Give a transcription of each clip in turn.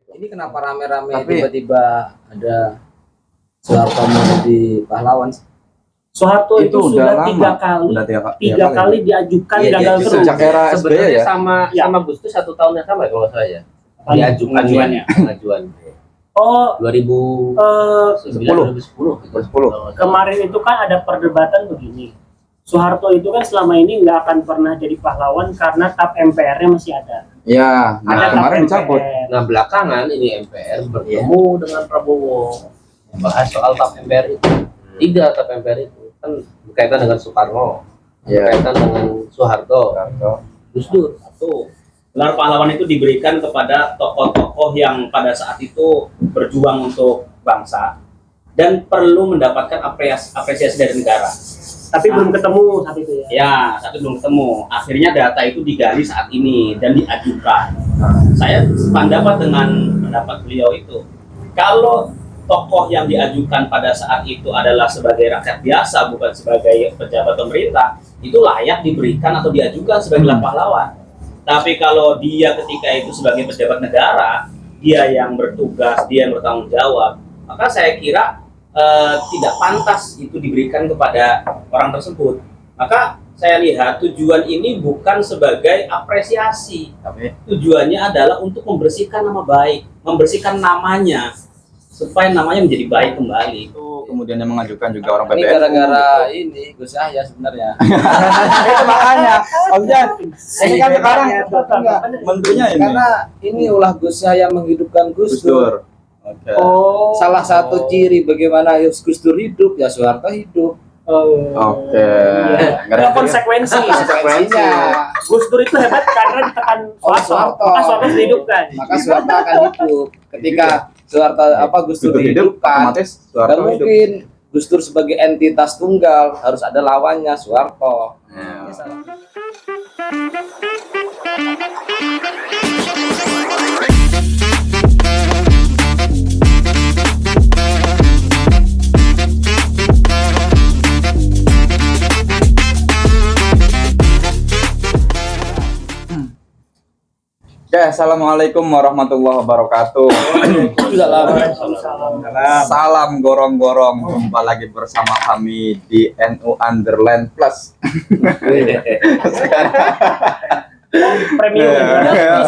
Ini kenapa rame-rame Tapi- tiba-tiba ada Soeharto di pahlawan? Soeharto itu Itu sudah udah tiga lama. kali, Udah tiga kali diajukan Iya, gagal iya, terus. sejak era SBY Sebenarnya ya. sama Gus Dur 1 tahun yang sama ya, kalau nggak salah ya. Diajukannya pengajuan Oh, 2009 2010 gitu. 2010. kemarin itu kan ada perdebatan begini. Soeharto itu kan selama ini nggak akan pernah jadi pahlawan karena TAP MPR-nya masih ada. Ya, Ada TAP kemarin dicabut. MPR. Nah belakangan ini MPR bertemu dengan Prabowo membahas soal TAP MPR itu. Tidak TAP MPR itu kan berkaitan dengan Soekarno, Ya. berkaitan dengan Soeharto, Gus Dur. Tuh. Gelar pahlawan itu diberikan kepada tokoh-tokoh yang pada saat itu berjuang untuk bangsa dan perlu mendapatkan apresiasi dari negara. Tapi belum ketemu saat itu ya. Ya, saat itu belum ketemu. Akhirnya data itu digali saat ini dan diajukan. Saya sependapat dengan pendapat beliau itu. Kalau tokoh yang diajukan pada saat itu adalah sebagai rakyat biasa, bukan sebagai pejabat pemerintah, itu layak diberikan atau diajukan sebagai gelar pahlawan. Tapi kalau dia ketika itu sebagai pejabat negara, dia yang bertugas, dia yang bertanggung jawab, maka saya kira tidak pantas itu diberikan kepada orang tersebut. Maka saya lihat tujuan ini bukan sebagai apresiasi, Tapi tujuannya adalah untuk membersihkan nama baik, membersihkan namanya supaya namanya menjadi baik kembali. itu kemudian yang mengajukan juga orang Ini PBNU. gara-gara ini Gus Yahya sebenarnya. Itu makanya. Maksudnya ini kan sekarang menterinya ini. Karena ini ulah Gus Yahya menghidupkan Gus Gus Dur. Dur. Oke. Oh. Salah satu ciri bagaimana Gus Dur hidup ya Soeharto hidup. Oke. Iya. Nggak ada Ada konsekuensi. Konsekuensinya. Gus Dur itu hebat karena ditekan Oleh Soeharto. Soeharto. Maka Soeharto dihidupkan. Maka Soeharto akan hidup. Ketika Soeharto Gus Dur dihidupkan, otomatis dan Soeharto hidup. mungkin Gus Dur sebagai entitas tunggal harus ada lawannya Soeharto. Ya. Oke, assalamualaikum warahmatullahi wabarakatuh. Salam gorong-gorong, jumpa lagi bersama kami di NU Underland Plus. Premium.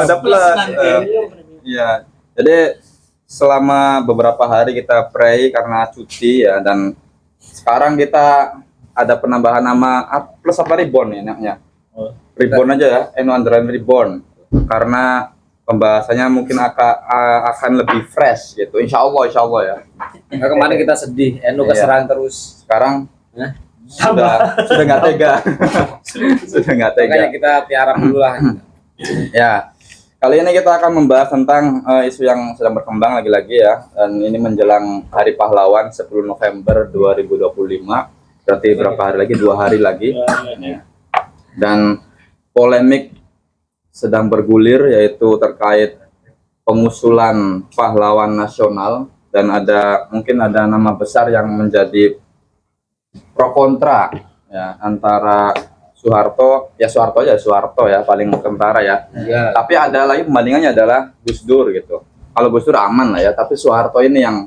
Ada plus. Iya. Jadi selama beberapa hari kita pray karena cuti ya, dan sekarang kita ada penambahan nama plus apa Reborn ya enaknya. Reborn aja ya, NU Underland Reborn. Karena pembahasannya mungkin akan lebih fresh gitu. Insya Allah ya. Nah, kemarin kita sedih, NU Iya. keserang terus. Sekarang Hah? sudah nggak tega. Sudah nggak tega. Makanya kita tiarap dulu lah. Ya, kali ini kita akan membahas tentang isu yang sedang berkembang lagi-lagi ya. Dan ini menjelang Hari Pahlawan 10 November 2025. Berarti berapa hari lagi? 2 hari lagi. Ya. Dan polemik sedang bergulir yaitu terkait pengusulan pahlawan nasional, dan mungkin ada nama besar yang menjadi pro kontra ya antara Soeharto ya paling kentara ya. Iya. Tapi ada lagi pembandingannya adalah Gus Dur gitu. Kalau Gus Dur aman lah ya, tapi Soeharto ini yang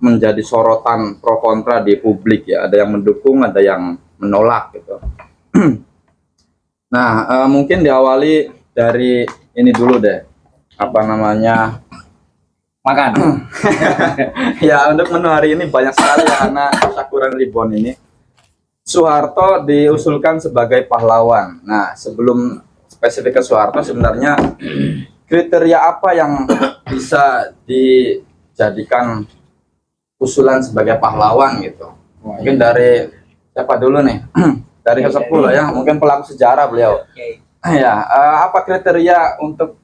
menjadi sorotan pro kontra di publik ya. Ada yang mendukung, ada yang menolak gitu. Nah, mungkin diawali dari ini dulu deh. Apa namanya? Makan. Ya, untuk menu hari ini banyak sekali ya, karena Syakuran Reborn ini. Soeharto diusulkan sebagai pahlawan. Nah, sebelum spesifik ke Soeharto, sebenarnya kriteria apa yang bisa dijadikan usulan sebagai pahlawan gitu? Mungkin dari siapa dulu nih? Dari sesepuh lah ya, mungkin pelaku sejarah beliau. Ya, apa kriteria untuk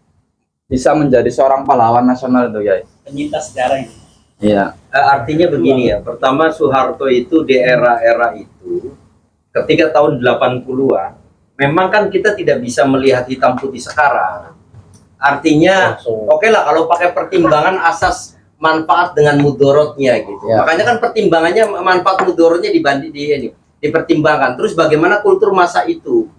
bisa menjadi seorang pahlawan nasional itu, guys? Penyintas sejarah ini. Iya. Artinya begini ya, pertama Soeharto itu di era-era itu ketika tahun 80-an memang kan kita tidak bisa melihat hitam putih sekarang. Artinya oke lah kalau pakai pertimbangan asas manfaat dengan mudorotnya gitu. Ya. Makanya kan pertimbangannya manfaat mudorotnya dipertimbangkan. Terus bagaimana kultur masa itu?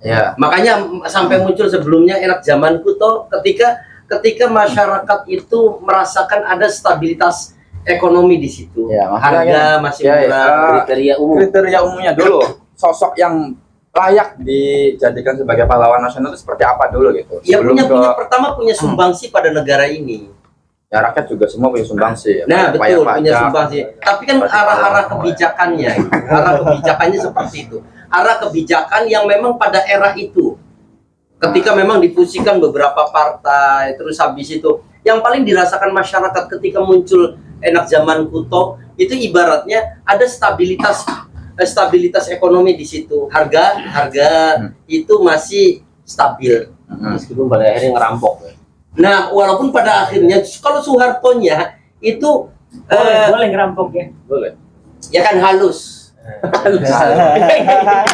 Ya. Makanya sampai muncul sebelumnya enak zamanku toh ketika ketika masyarakat itu merasakan ada stabilitas ekonomi di situ. Ya, maksudnya Harga masih ya, murah. Kriteria umum. Kriteria umumnya dulu, sosok yang layak dijadikan sebagai pahlawan nasional itu seperti apa dulu gitu. Ya Sebelum pertama punya sumbangsi pada negara ini. ya rakyat juga semua punya sumbangsi. Nah, Bayar betul, punya pajak. sumbangsi. Tapi kan Pasti arah-arah pahlawan. kebijakannya, arah kebijakannya seperti itu. Arah kebijakan yang memang pada era itu, ketika memang difusikan beberapa partai, terus habis itu, yang paling dirasakan masyarakat ketika muncul enak zaman Kuto, itu ibaratnya ada stabilitas ekonomi di situ. Harga itu masih stabil. Meskipun pada akhirnya ngerampok ya. Nah, walaupun pada akhirnya kalau Soehartonya itu Boleh ngerampok ya. Boleh. ya kan halus.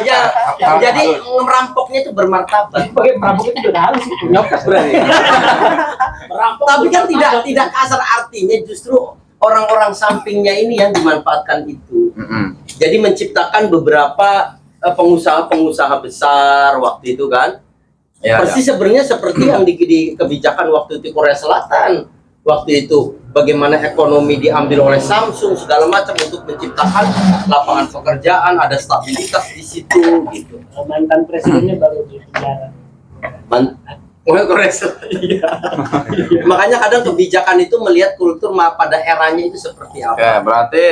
Ya, jadi merampoknya itu bermartabat. Pakai perampok itu udah halus itu. Nyopet berani. Merampok Tapi kan juga tidak kasar, artinya justru orang-orang sampingnya ini yang dimanfaatkan itu. Jadi menciptakan beberapa pengusaha-pengusaha besar waktu itu kan. Ya, Persis sebenarnya seperti yang di kebijakan waktu itu Korea Selatan. Waktu itu bagaimana ekonomi diambil oleh Samsung segala macam untuk menciptakan lapangan pekerjaan, ada stabilitas di situ gitu. Mantan presidennya baru di penjara. Korea Selatan. Iya. Makanya kadang kebijakan itu melihat kultur pada eranya itu seperti apa. Oke, berarti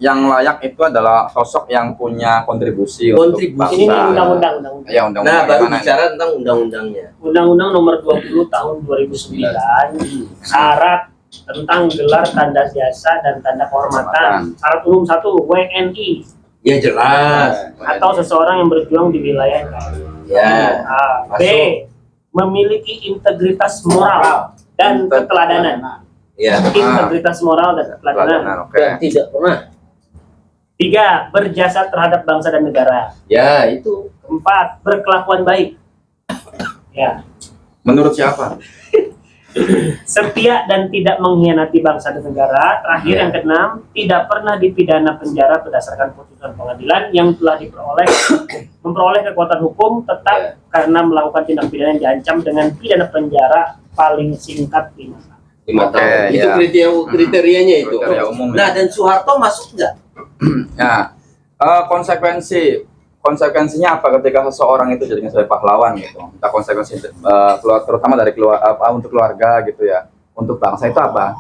yang layak itu adalah sosok yang punya kontribusi Kontribusi. Ini bangsa. undang-undang. Ya, undang-undang. Nah, baru gimana bicara tentang undang-undangnya. Undang-Undang Nomor 20 Tahun 2009 syarat tentang gelar tanda jasa dan tanda kehormatan. Syarat umum 1 WNI Ya jelas. atau seseorang yang berjuang di wilayah Ya. A. B. Memiliki integritas moral dan keteladanan. Ya. Integritas moral dan keteladanan. Keteladanan, oke. Dan tidak pernah. 3. Berjasa terhadap bangsa dan negara. Ya, itu. 4. Berkelakuan baik. Ya. Menurut siapa? Setia dan tidak mengkhianati bangsa dan negara. Terakhir yang keenam, tidak pernah dipidana penjara berdasarkan putusan pengadilan yang telah memperoleh kekuatan hukum tetap karena melakukan tindak pidana yang diancam dengan pidana penjara paling singkat 5 tahun. 5 tahun. Oke, Itu ya. kriterianya itu. Kriteria umum, ya. Nah, dan Soeharto masuk nggak? Nah, konsekuensinya apa ketika seseorang itu jadinya sebagai pahlawan gitu? Kita konsekuensi terutama dari untuk keluarga gitu ya, untuk bangsa itu apa?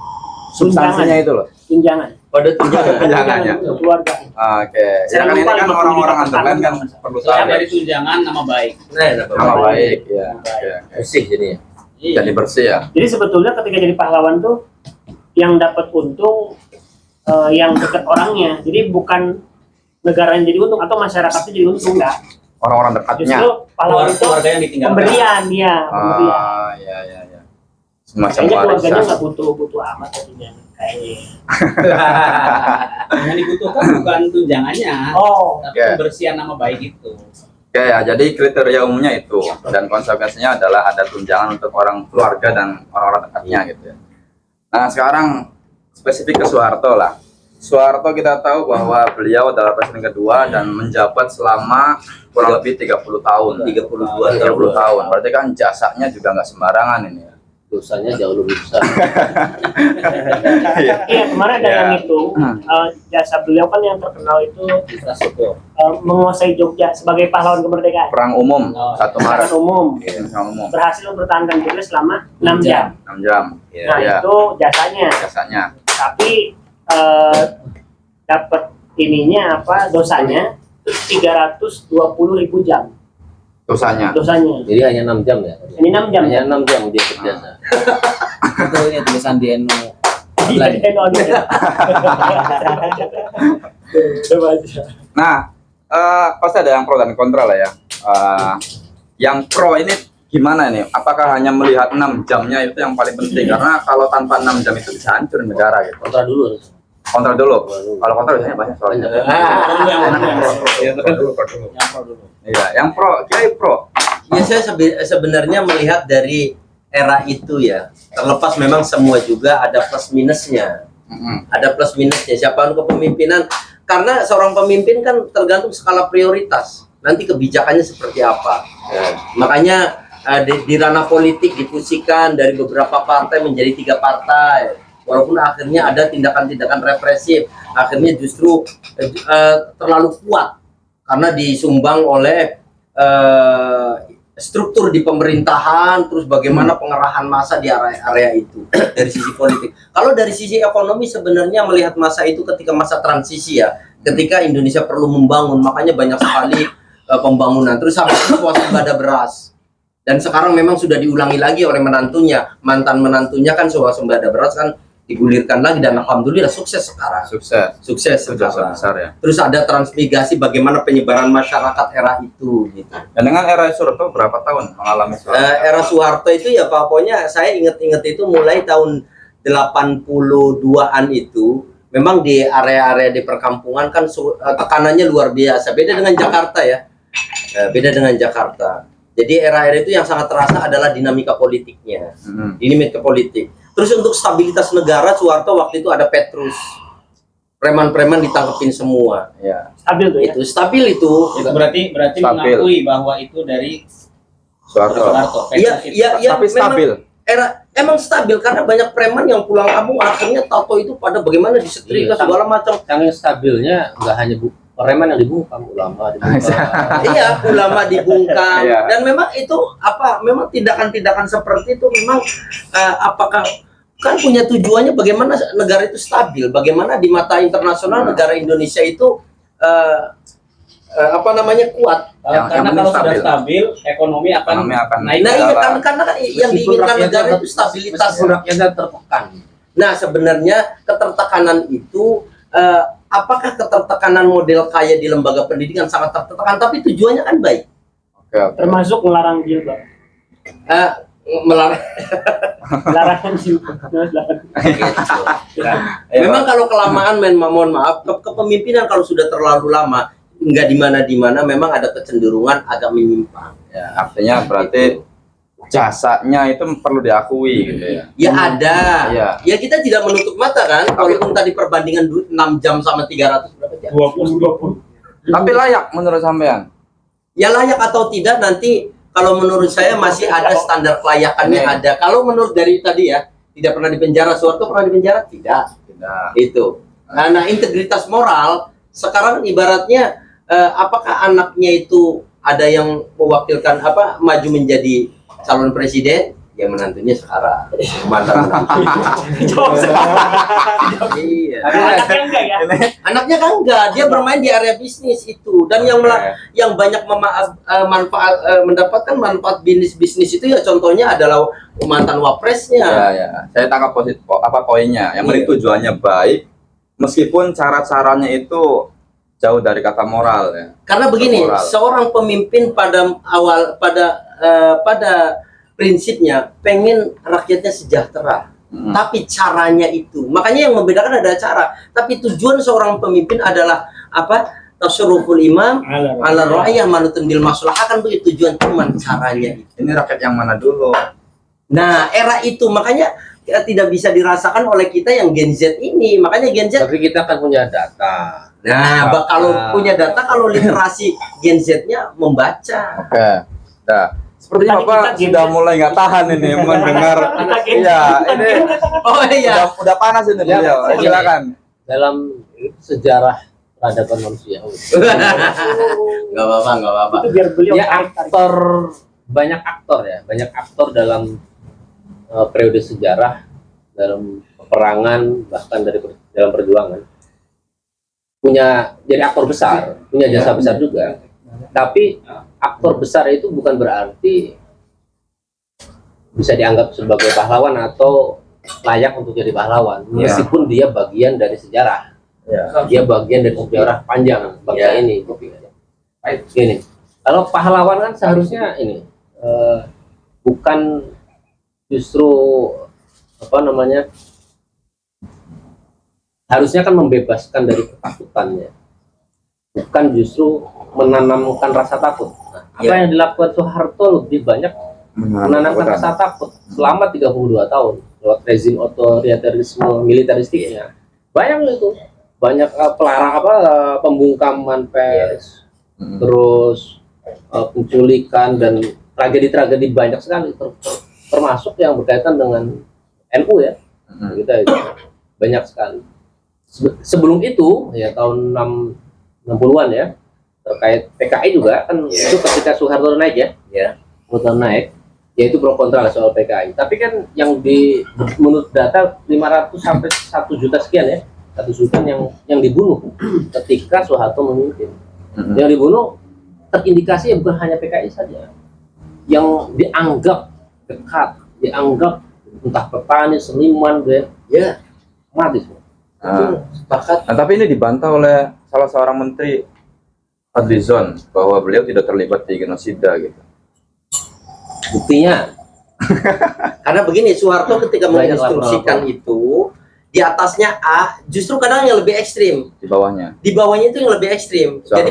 Substansinya itu loh. Tunjangan. Pada tunjangan. Tunjangannya. Untuk keluarga. Oke, ya kan ini kan orang-orang underland kan perlu tahu selain ya. dari tunjangan nama baik. Nah, Nama baik ya. Oke. Bersih jadinya. Iya. Jadi bersih ya. Jadi sebetulnya ketika jadi pahlawan tuh yang dapat untung yang dekat orangnya. Jadi bukan negara yang jadi untung atau masyarakatnya jadi untung, enggak. Orang-orang dekatnya. Justru pahlawan itu Keluarga yang ditinggalkan. pemberian dia, pemberian. Ya ya ya. Semacam Kayaknya keluarganya warisan. nggak butuh amat jadinya kayaknya. Yang dibutuhkan bukan tunjangannya, Oh, tapi Oke. kebersihan nama baik itu. Oke ya, jadi kriteria umumnya itu dan konsekuensinya adalah ada tunjangan untuk orang keluarga dan orang-orang dekatnya gitu ya. Nah sekarang spesifik ke Soeharto lah. Soeharto kita tahu bahwa beliau adalah presiden kedua dan menjabat selama kurang lebih 30 tahun. 32 30 tahun. Berarti kan jasanya juga nggak sembarangan ini ya. Dosanya jauh lebih besar. iya kemarin ada Ya. yang itu jasa beliau kan yang terkenal itu Infrastruktur. menguasai Jogja sebagai pahlawan kemerdekaan. Perang umum Oh. 1 Maret. Perang umum Perang umum berhasil mempertahankan Jogja selama 6 jam. 6 jam. Nah Ya, itu jasanya. jasanya. Tapi dapat ininya apa dosanya 320.000 jam Dosanya. dosanya. Jadi hanya 6 jam ya. Ini 6 jam. Hanya 6 jam dia berjasa. Itu ini tulisan di NU. Iya, coba aja. Nah, pasti ada yang pro dan kontra lah ya. Yang pro ini gimana nih? Apakah hanya melihat 6 jamnya itu yang paling penting? Karena kalau tanpa 6 jam itu bisa hancur negara gitu. Kontra dulu. Kontra dulu. Kalau kontra biasanya banyak soalnya. Yang pro dulu. Iya, yang pro, kira pro. Ya, saya sebenarnya melihat dari era itu ya, terlepas memang semua juga ada plus minusnya. Ada plus minusnya siapa kepemimpinan, karena seorang pemimpin kan tergantung skala prioritas nanti kebijakannya seperti apa. Makanya di ranah politik difusikan dari beberapa partai menjadi 3 partai. Walaupun akhirnya ada tindakan-tindakan represif, akhirnya justru terlalu kuat karena disumbang oleh struktur di pemerintahan, terus bagaimana pengerahan massa di area-area itu dari sisi politik. Kalau dari sisi ekonomi sebenarnya melihat masa itu ketika masa transisi ya, ketika Indonesia perlu membangun, makanya banyak sekali pembangunan. Terus sampai swasembada beras. Dan sekarang memang sudah diulangi lagi oleh menantunya, mantan menantunya kan swasembada beras kan digulirkan lagi dan alhamdulillah sukses sekarang. Sukses Sudah sekarang. besar ya. Terus ada transmigrasi bagaimana penyebaran masyarakat era itu gitu. Dan dengan era Soeharto berapa tahun mengalami Era Soeharto itu ya pokoknya saya inget-inget itu mulai tahun 82-an itu memang di area-area di perkampungan kan tekanannya luar biasa. Beda dengan Jakarta ya. Beda dengan Jakarta. Jadi era-era itu yang sangat terasa adalah dinamika politiknya. Dinamika politik. Terus untuk stabilitas negara Soeharto waktu itu ada Petrus. Preman-preman ditangkepin semua. Ya. Stabil tuh ya. Itu stabil itu. Itu berarti Stabil. mengakui bahwa itu dari Soeharto. Iya, Tapi stabil. Emang stabil karena banyak preman yang pulang kampung akhirnya tato itu pada bagaimana disetrika Iya. segala macam. Yang stabilnya nggak hanya preman yang dibungkam, ulama dibungkam. Iya, ulama dibungkam. Iya. Dan memang itu memang tindakan-tindakan seperti itu memang apakah kan punya tujuannya bagaimana negara itu stabil, bagaimana di mata internasional negara Indonesia itu kuat. Karena penting kalau sudah stabil. stabil, ekonomi akan naik. Nah, iya jalan. karena kan yang diinginkan negara itu stabilitas. Meskipun rakyatnya tertekan. Nah, sebenarnya ketertekanan itu apakah ketertekanan model kayak di lembaga pendidikan sangat tertekan, tapi tujuannya kan baik. Oke, oke. Termasuk melarang jilbab. Melarang. Larangan jilbab. Memang kalau kelamaan mohon maaf, kepemimpinan kalau sudah terlalu lama, nggak di mana memang ada kecenderungan agak menyimpang. Ya, artinya berarti jasanya itu perlu diakui gitu ya. Ya ada. Iya. Ya kita tidak menutup mata kan, walaupun tadi perbandingan 6 jam sama 300 berapa jam? 20. Tapi layak menurut sampean? Ya layak atau tidak nanti kalau menurut saya masih ada standar kelayakannya ada. Kalau menurut dari tadi ya, tidak pernah dipenjara, Soeharto pernah dipenjara? Tidak. Tidak. Itu. Nah, integritas moral sekarang ibaratnya apakah anaknya itu ada yang mewakilkan maju menjadi calon presiden? Ya menantunya sekarang. Mantan menantunya. Iya. Anaknya enggak ya? Anaknya kan enggak, dia bermain di area bisnis itu dan yang banyak mendapatkan manfaat bisnis itu ya contohnya adalah mantan wapresnya. Ya. Saya tangkap poinnya. Yang penting tujuannya baik, meskipun cara-caranya itu jauh dari kata moral ya. Karena begini, Moral. seorang pemimpin pada prinsipnya pengen rakyatnya sejahtera. Tapi caranya itu, makanya yang membedakan ada cara. Tapi tujuan seorang pemimpin adalah tasarruful imam ala ra'iyah manutun bil maslahah, kan begitu tujuan, cuman caranya itu. Ini rakyat yang mana dulu? Nah, era itu makanya tidak bisa dirasakan oleh kita yang Gen Z ini. Makanya Gen Z. Tapi kita kan punya data. Nah, kalau punya data, kalau literasi Gen Z-nya membaca. Oke. Nah, sepertinya Tadi Bapak kita Gen sudah Z. mulai nggak tahan ini mendengar. Kita Gen Z. Iya, ini Oh iya. udah panas ini Ya, beliau. begini. Silakan. Dalam sejarah peradaban manusia. Nggak apa-apa. Itu biar beliau Ya, tarik-tarik. banyak aktor dalam periode sejarah, dalam peperangan, bahkan dalam perjuangan punya jadi aktor besar, punya jasa besar juga. Tapi aktor besar itu bukan berarti bisa dianggap sebagai pahlawan atau layak untuk jadi pahlawan, meskipun dia bagian dari sejarah. Dia bagian dari sejarah panjang bangsa ini. Gini, kalau pahlawan kan seharusnya ini bukan justru harusnya kan membebaskan dari ketakutannya, bukan justru menanamkan rasa takut. Nah, apa yang dilakukan Soeharto lebih banyak menanamkan rasa takut selama 32 tahun lewat rezim otoritarisme militeristiknya. Banyak pembungkaman pers, terus penculikan dan tragedi-tragedi banyak sekali, termasuk yang berkaitan dengan NU ya. Kita itu banyak sekali. Sebelum itu ya tahun 60-an ya, terkait PKI juga kan itu ketika Soeharto naik ya. Soeharto naik, yaitu pro kontra soal PKI. Tapi kan yang menurut data 500 sampai 1 juta sekian ya, 1 juta yang dibunuh ketika Soeharto memimpin. Yang dibunuh terindikasi ya bukan hanya PKI saja, yang dianggap dekat, dianggap entah petani, seniman, ya mati semua. Sepakat. Nah, tapi ini dibantah oleh salah seorang menteri Fadlizon bahwa beliau tidak terlibat di genosida gitu. Buktinya Karena begini, Soeharto ketika Banyak menginstruksikan itu di atasnya A, justru kadang yang lebih ekstrim. Di bawahnya. Di bawahnya itu yang lebih ekstrim. Soeharto. Jadi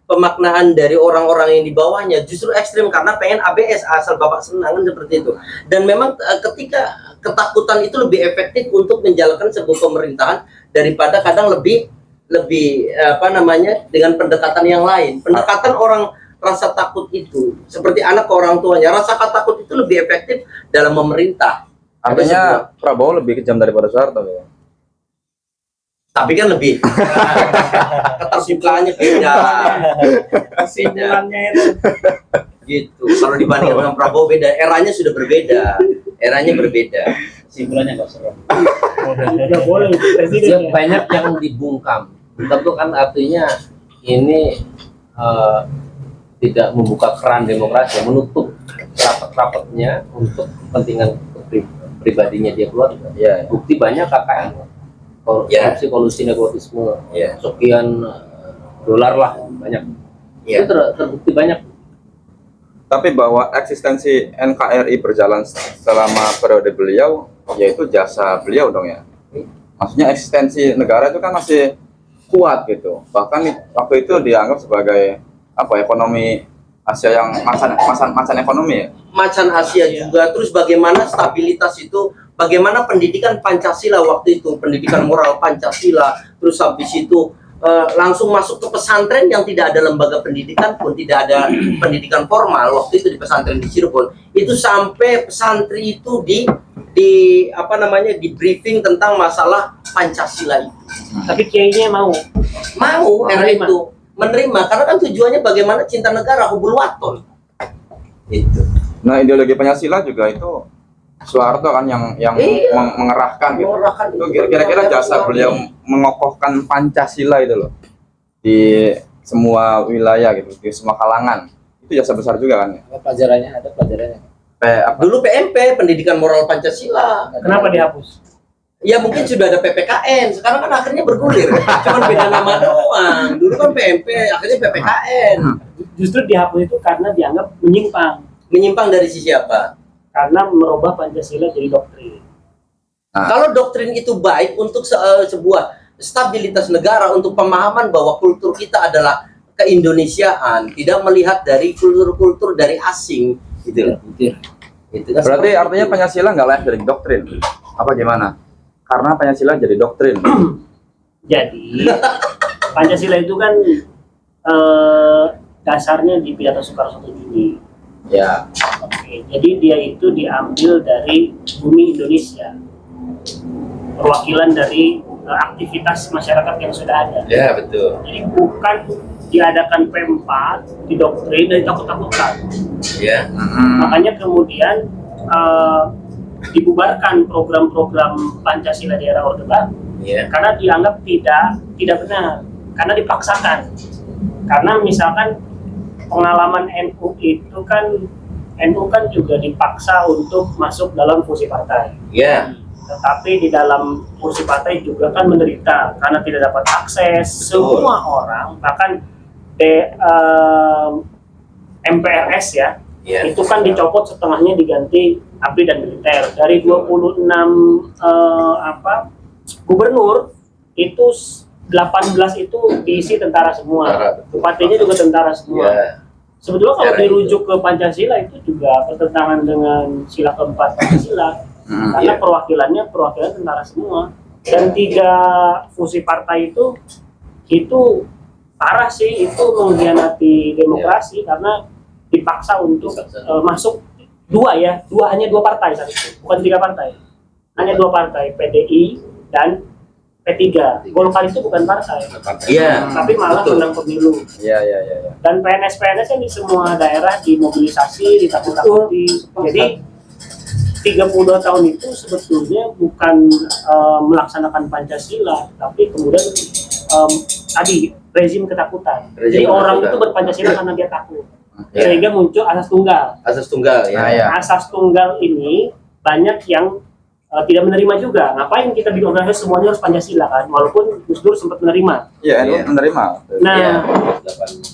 pemaknaan dari orang-orang yang di bawahnya justru ekstrim karena pengen ABS, asal bapak senang, kan seperti itu. Dan memang ketika ketakutan itu lebih efektif untuk menjalankan sebuah pemerintahan daripada kadang lebih apa namanya, dengan pendekatan yang lain. Pendekatan orang rasa takut itu seperti anak ke orang tuanya, rasa takut itu lebih efektif dalam memerintah. Artinya Prabowo lebih kejam daripada Soeharto ya. Tapi kan lebih keterbukaannya beda. Kesimpulannya itu Gitu. Kalau dibandingkan dengan Prabowo beda, eranya sudah berbeda. Eranya berbeda. Kesimpulannya nggak serem. nggak boleh presiden ya. banyak yang dibungkam. Tentu kan artinya ini tidak membuka keran demokrasi, menutup rapat-rapatnya untuk kepentingan pribadinya dia keluarga. Iya. Bukti banyak KKN, korupsi, kolusi, nepotisme, Ya. sekian dolar lah banyak. Ya. Itu terbukti banyak. Tapi bahwa eksistensi NKRI berjalan selama periode beliau, yaitu jasa beliau dong ya. Maksudnya eksistensi negara itu kan masih kuat gitu. Bahkan waktu itu dianggap sebagai apa, ekonomi Asia yang macan ekonomi ya. Macan Asia juga. Terus bagaimana stabilitas itu, bagaimana pendidikan Pancasila waktu itu, pendidikan moral Pancasila, terus habis itu langsung masuk ke pesantren yang tidak ada lembaga pendidikan pun, tidak ada pendidikan formal waktu itu di pesantren di Cirebon. Itu sampai pesantri itu di apa namanya, di briefing tentang masalah Pancasila itu. Tapi kiainya mau Era itu menerima, karena kan tujuannya bagaimana cinta negara, hubul waton. Itu. Nah, ideologi Pancasila juga itu Soeharto kan yang Iya. mengerahkan gitu. Mengerahkan Itu itu. kira-kira jasa beliau mengokohkan Pancasila itu loh di semua wilayah gitu, di semua kalangan. Itu jasa besar juga kan ya. Pelajarannya ada pelajarannya. Dulu PMP, pendidikan moral Pancasila. kenapa dihapus? Ya mungkin sudah ada PPKN, sekarang kan akhirnya bergulir. Cuman beda nama doang. Dulu kan PMP, akhirnya PPKN. Justru dihapus itu karena dianggap menyimpang, Menyimpang dari sisi apa? karena merubah Pancasila jadi doktrin. Kalau doktrin itu baik untuk sebuah stabilitas negara, untuk pemahaman bahwa kultur kita adalah keindonesiaan, tidak melihat dari kultur-kultur dari asing, gitu loh. Itu kan Berarti seperti artinya itu. Pancasila nggak layak jadi doktrin. Apa gimana? Karena Pancasila jadi doktrin. Jadi Pancasila itu kan dasarnya di pidato Soekarno 1 Juni. Ya. Oke, jadi dia itu diambil dari bumi Indonesia, perwakilan dari aktivitas masyarakat yang sudah ada. Ya betul. Jadi bukan diadakan P4, didoktrin dan takut-takutan. Ya. Makanya kemudian dibubarkan program-program Pancasila di era Orde Baru Ya. karena dianggap tidak benar, karena dipaksakan. Karena misalkan pengalaman NU kan juga dipaksa untuk masuk dalam fungsi partai. Ya. Tetapi di dalam kursi partai juga kan menderita karena tidak dapat akses. Betul. Semua orang, bahkan MPRS ya, Ya. itu kan dicopot, setengahnya diganti ABRI dan militer. Dari 26 gubernur itu 18 itu diisi tentara semua. Tentara, betul. Bupatinya juga tentara semua. Ya. Sebetulnya kalau Era dirujuk ke Pancasila itu juga bertentangan dengan sila keempat Pancasila. Karena Iya. perwakilan tentara semua. Dan 3 fungsi partai itu parah sih, itu mengkhianati demokrasi karena dipaksa untuk masuk hanya dua partai saat itu, bukan 3 partai, hanya 2 partai, PDI dan P3. Golkar itu bukan partai, Iya. tapi malah Betul. menang pemilu. Iya. Dan PNS yang di semua daerah dimobilisasi, ditakut-takuti. Jadi 32 tahun itu sebetulnya bukan melaksanakan Pancasila, tapi kemudian tadi rezim ketakutan. Rezim Jadi orang ketakutan. itu berpancasila karena dia takut. Ya. Sehingga muncul asas tunggal. Asas tunggal ya. Nah, ya. Asas tunggal ini banyak yang tidak menerima juga. Ngapain kita bikin organisasi semuanya harus Pancasila kan? Walaupun Gus Dur sempat menerima. Iya, NU Iya. menerima. Nah, Iya.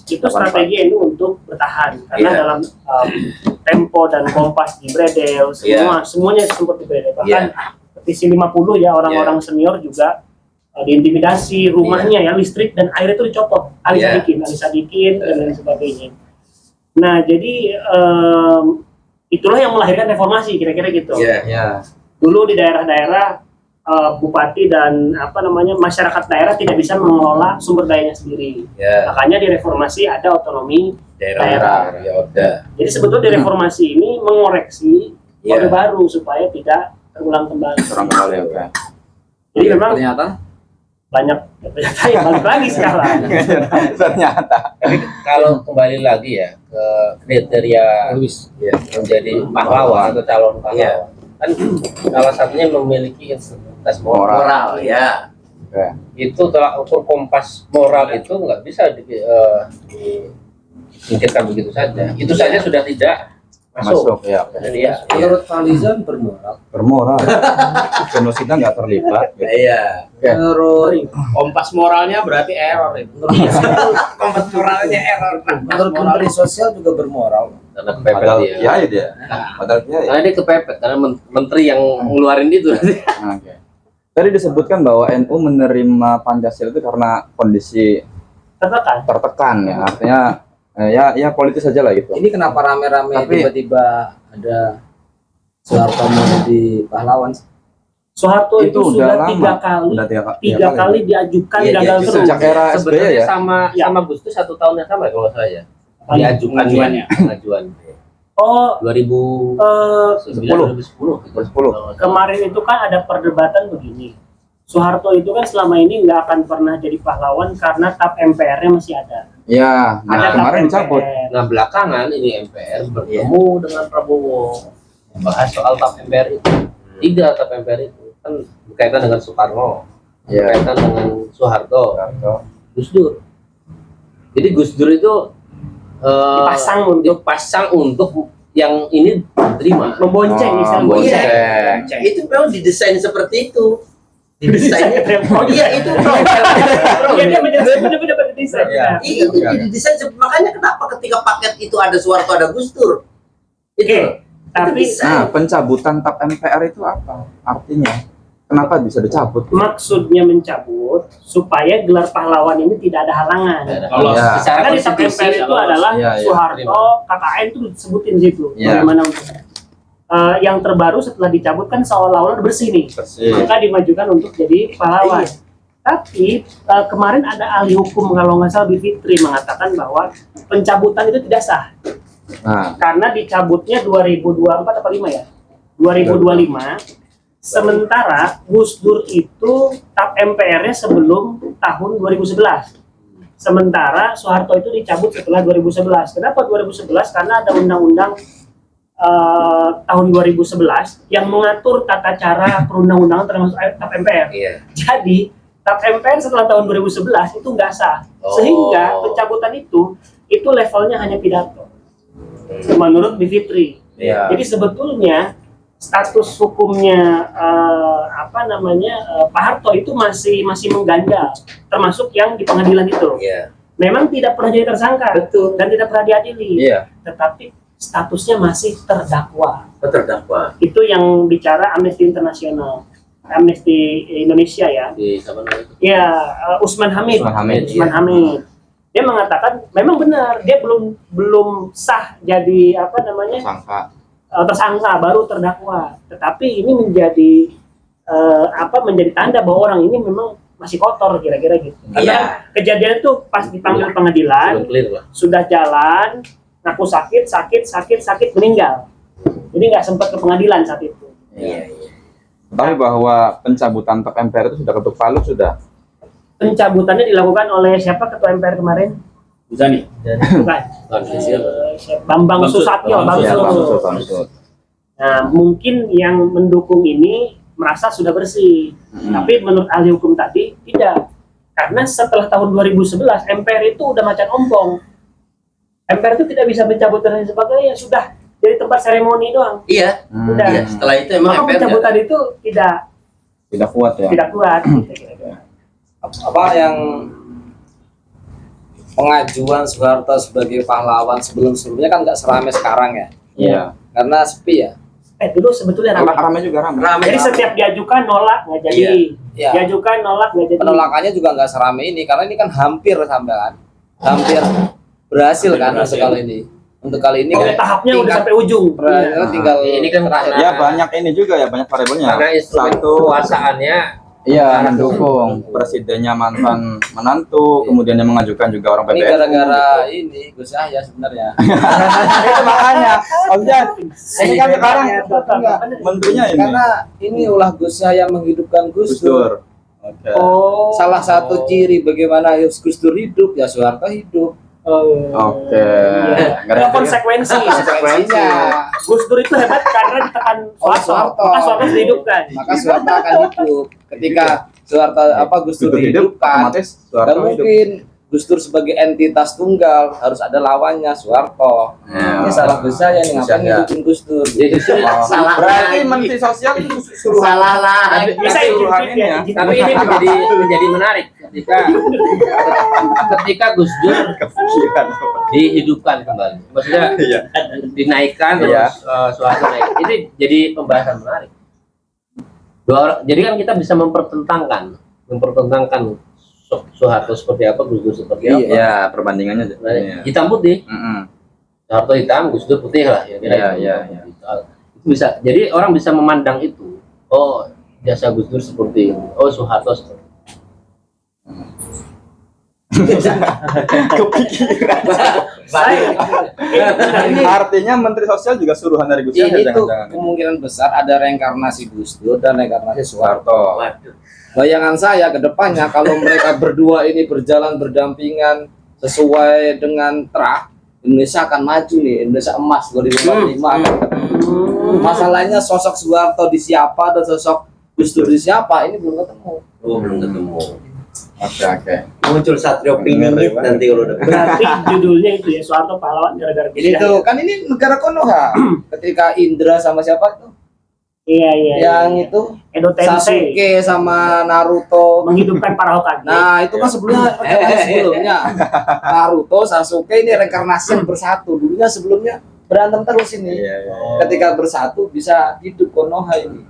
itu strategi NU untuk bertahan karena Iya. dalam Tempo dan Kompas di Bredel semuanya sempat di Bredel. Bahkan petisi 50 ya orang-orang senior juga diintimidasi, rumahnya ya listrik dan air itu dicopot. Ali Iya. Sadikin dan lain sebagainya. Nah, jadi itulah yang melahirkan reformasi kira-kira gitu. Iya. Dulu di daerah-daerah bupati dan masyarakat daerah tidak bisa mengelola sumber dayanya sendiri. Ya. Makanya di reformasi ada otonomi daerah. Ya udah. Jadi sebetulnya di reformasi ini mengoreksi Ya. orde baru supaya tidak terulang kembali. Orang kembali, oke. Jadi memang Ternyata banyak ternyata yang balik lagi sekarang. Ternyata. Kalau kembali lagi ya ke kriteria menjadi pahlawan atau calon pahlawan, kan salah satunya memiliki integritas moral. Moral ya. Oke. Itu tolak ukur kompas moral itu nggak bisa disingkirkan begitu saja. Itu saja sudah tidak masuk. Ya. Jadi ya, menurut Falizon bermoral. Bermoral. Genosida nggak terlibat. Gitu. Iya. Menurut Kompas moralnya berarti error itu. Kompas moralnya error. menurut Menteri Sosial juga bermoral. karena kepepet Padahal dia. dia. Padahal dia. Karena dia kepepet karena menteri yang ngeluarin itu. Oke. Tadi disebutkan bahwa NU menerima Pancasila itu karena kondisi Tertekan. tertekan ya. Artinya ya politis saja lah gitu. Ini kenapa rame-rame Tapi- tiba-tiba ada Soeharto menjadi pahlawan? Soeharto itu Itu udah sudah lama. 3 kali, Udah 3 kali diajukan Iya, gagal diajukan. terus. Sejak era SBY Sebenarnya ya. sama Gus Dur 1 tahun yang sama kalau saya. Diajukan Pengajuannya. pengajuan. Oh, 2009 2010 gitu. 2010. kemarin itu kan ada perdebatan begini. Soeharto itu kan selama ini nggak akan pernah jadi pahlawan karena TAP MPR-nya masih ada. Ya, Ada nah TAP kemarin dicabut. MPR. Nah belakangan ini MPR bertemu dengan Prabowo membahas soal TAP MPR itu. 3 TAP MPR itu kan berkaitan dengan Soekarno, Ya. berkaitan dengan Soeharto, Gus Dur. Jadi Gus Dur itu dipasang untuk yang ini terima. Membonceng misalnya. membonceng. Iya. Itu memang didesain seperti itu. Didesainnya. Oh, Iya itu. Iya, dia menjelaskan benar-benar desain. Iya. Iya, itu didesain makanya kenapa ketika paket itu ada Soeharto ada Gus Dur. Itu. Tapi Nah, pencabutan TAP MPR itu apa? Artinya kenapa bisa dicabut? maksudnya mencabut supaya gelar pahlawan ini tidak ada halangan. Kalau Ya. secara Karena di TAP konstitusi MPR itu adalah Iya, iya. Soeharto, KKN itu disebutin di situ. Iya. Bagaimana untuk yang terbaru setelah dicabut kan seolah-olah udah bersih nih. Bersih. Maka dimajukan untuk jadi pahlawan. Iya. Tapi kemarin ada ahli hukum kalau nggak salah Bivitri mengatakan bahwa pencabutan itu tidak sah Nah, karena dicabutnya 2024 apa 5 ya? 2025. Sementara Gus Dur itu TAP MPR-nya sebelum tahun 2011. Sementara Soeharto itu dicabut setelah 2011. Kenapa 2011? Karena ada undang-undang tahun 2011 yang mengatur tata cara perundang-undangan termasuk TAP MPR. Iya. Jadi TAP MPR setelah tahun 2011 itu nggak sah, sehingga pencabutan itu levelnya hanya pidato. Menurut Bivitri. Iya. Jadi sebetulnya status hukumnya Pak Harto itu masih mengganjal, termasuk yang di pengadilan itu. Iya. Memang tidak pernah jadi tersangka Betul. dan tidak pernah diadili, iya. tetapi statusnya masih terdakwa. Terdakwa. Itu yang bicara Amnesty International, Amnesty Indonesia ya. Di siapa namanya itu? Ya, Usman Hamid. Usman Hamid, Usman Hamid. Dia mengatakan memang benar dia belum sah jadi Sangka. tersangka, baru terdakwa. Tetapi ini menjadi menjadi tanda bahwa orang ini memang masih kotor kira-kira gitu. Karena kejadian itu pas dipanggil pengadilan Belum clear lah. sudah jalan ngaku sakit meninggal. Jadi nggak sempat ke pengadilan saat itu. Iya. Tapi bahwa pencabutan tok MPR itu sudah ketuk palu sudah. Pencabutannya dilakukan oleh siapa ketua MPR kemarin? Zani. Bukan. Bambang Bamsud. Susatyo. Iya, Bamsud. Bamsud. Nah, mungkin yang mendukung ini merasa sudah bersih. Tapi menurut ahli hukum tadi tidak. Karena setelah tahun 2011 MPR itu udah macan ompong. MPR itu tidak bisa mencabut dan lain sebagainya, sudah jadi tempat seremoni doang. Iya, Udah. iya. Setelah itu emang Maka MPR pencabutan itu Tidak kuat ya. tidak kuat. Apa yang pengajuan Soeharto sebagai pahlawan sebelum-sebelumnya kan nggak seramai sekarang ya, Iya. karena sepi ya. Dulu sebetulnya ramai. Ramai juga ramai. Ramai. Jadi setiap diajukan nolak nggak jadi. Iya. Diajukan nolak nggak jadi. Penolakannya juga nggak seramai ini karena ini kan hampir sampai kan, hampir berhasil kan untuk kali ini. Untuk kali ini Oke, tahapnya udah sampai ujung. Berhasil tinggal Ini kan terakhir. karena- Ya banyak ini juga ya, banyak variabelnya. Karena instrumen Satu, kekuasaannya iya mendukung presidennya mantan menantu, kemudian yang mengajukan juga orang Ini PBNU. gara-gara ini Gus Yahya sebenarnya. Itu makanya, maksudnya ini kan sekarang Enggak. menterinya ini Karena ini ulah Gus Yahya menghidupkan Gus Gus Dur. Dur. Oke. Oh. Salah satu ciri bagaimana Gus Dur hidup ya Soeharto hidup. Oke. Ada Ngerti. konsekuensi. Konsekuensinya. Gus Dur itu hebat karena ditekan Soeharto. Soeharto. Maka Soeharto dihidupkan. Maka Soeharto akan hidup. Ketika Soeharto Gus Dur Dur hidup, dihidupkan, otomatis dan Soeharto hidup. mungkin Gus Dur sebagai entitas tunggal harus ada lawannya Soeharto. Ya. Ini salah Gus Yahya nih ngapain Gus Yahya. ngidupin Gus Dur. ya justru Salah Berarti lagi. menteri sosial itu suruh Salah lah. Bisa suruhan izin ini ya. tapi ini menjadi menarik ketika Gus Dur Kepikiran. dihidupkan kembali. Maksudnya Iya. dinaikkan Iya. terus Soeharto naik. Ini jadi pembahasan menarik. Jadi kan kita bisa mempertentangkan Soeharto seperti apa, Gus Dur seperti apa. Iya, perbandingannya. Nah, Iya. hitam putih, Mm-mm. Soeharto hitam, Gus Dur putih lah. Ya, kira Iya, iya. Itu bisa. Jadi orang bisa memandang itu. Oh, jasa Gus Dur seperti ini. Oh, Soeharto seperti ini. Kepikiran. Ini Artinya menteri sosial juga suruhan dari Gus Yahya, ini tuh jangan-jangan. kemungkinan besar ada reinkarnasi Gus Dur dan reinkarnasi Soeharto. Waduh. Bayangan saya ke depannya kalau mereka berdua ini berjalan berdampingan sesuai dengan terah, Indonesia akan maju nih, Indonesia emas 2045 akan ketemu. Masalahnya sosok Soeharto di siapa dan sosok Gus Dur di siapa ini belum ketemu. Oh, belum ketemu. Oke. Muncul Satrio Piningit nanti kalau udah. Berarti judulnya itu ya Soeharto pahlawan gara-gara Gus Ini Yahya. tuh kan ini negara Konoha. Ketika Indra sama siapa tuh? Iya. Yang itu Edo Tensei Sasuke sama Naruto. menghidupkan para Hokage. Nah, itu kan sebelumnya reinkarnasi sebelumnya. Naruto, Sasuke ini reinkarnasi yang bersatu. Dulunya sebelumnya berantem terus ini. Iya, iya. Ketika bersatu bisa hidup Konoha ini.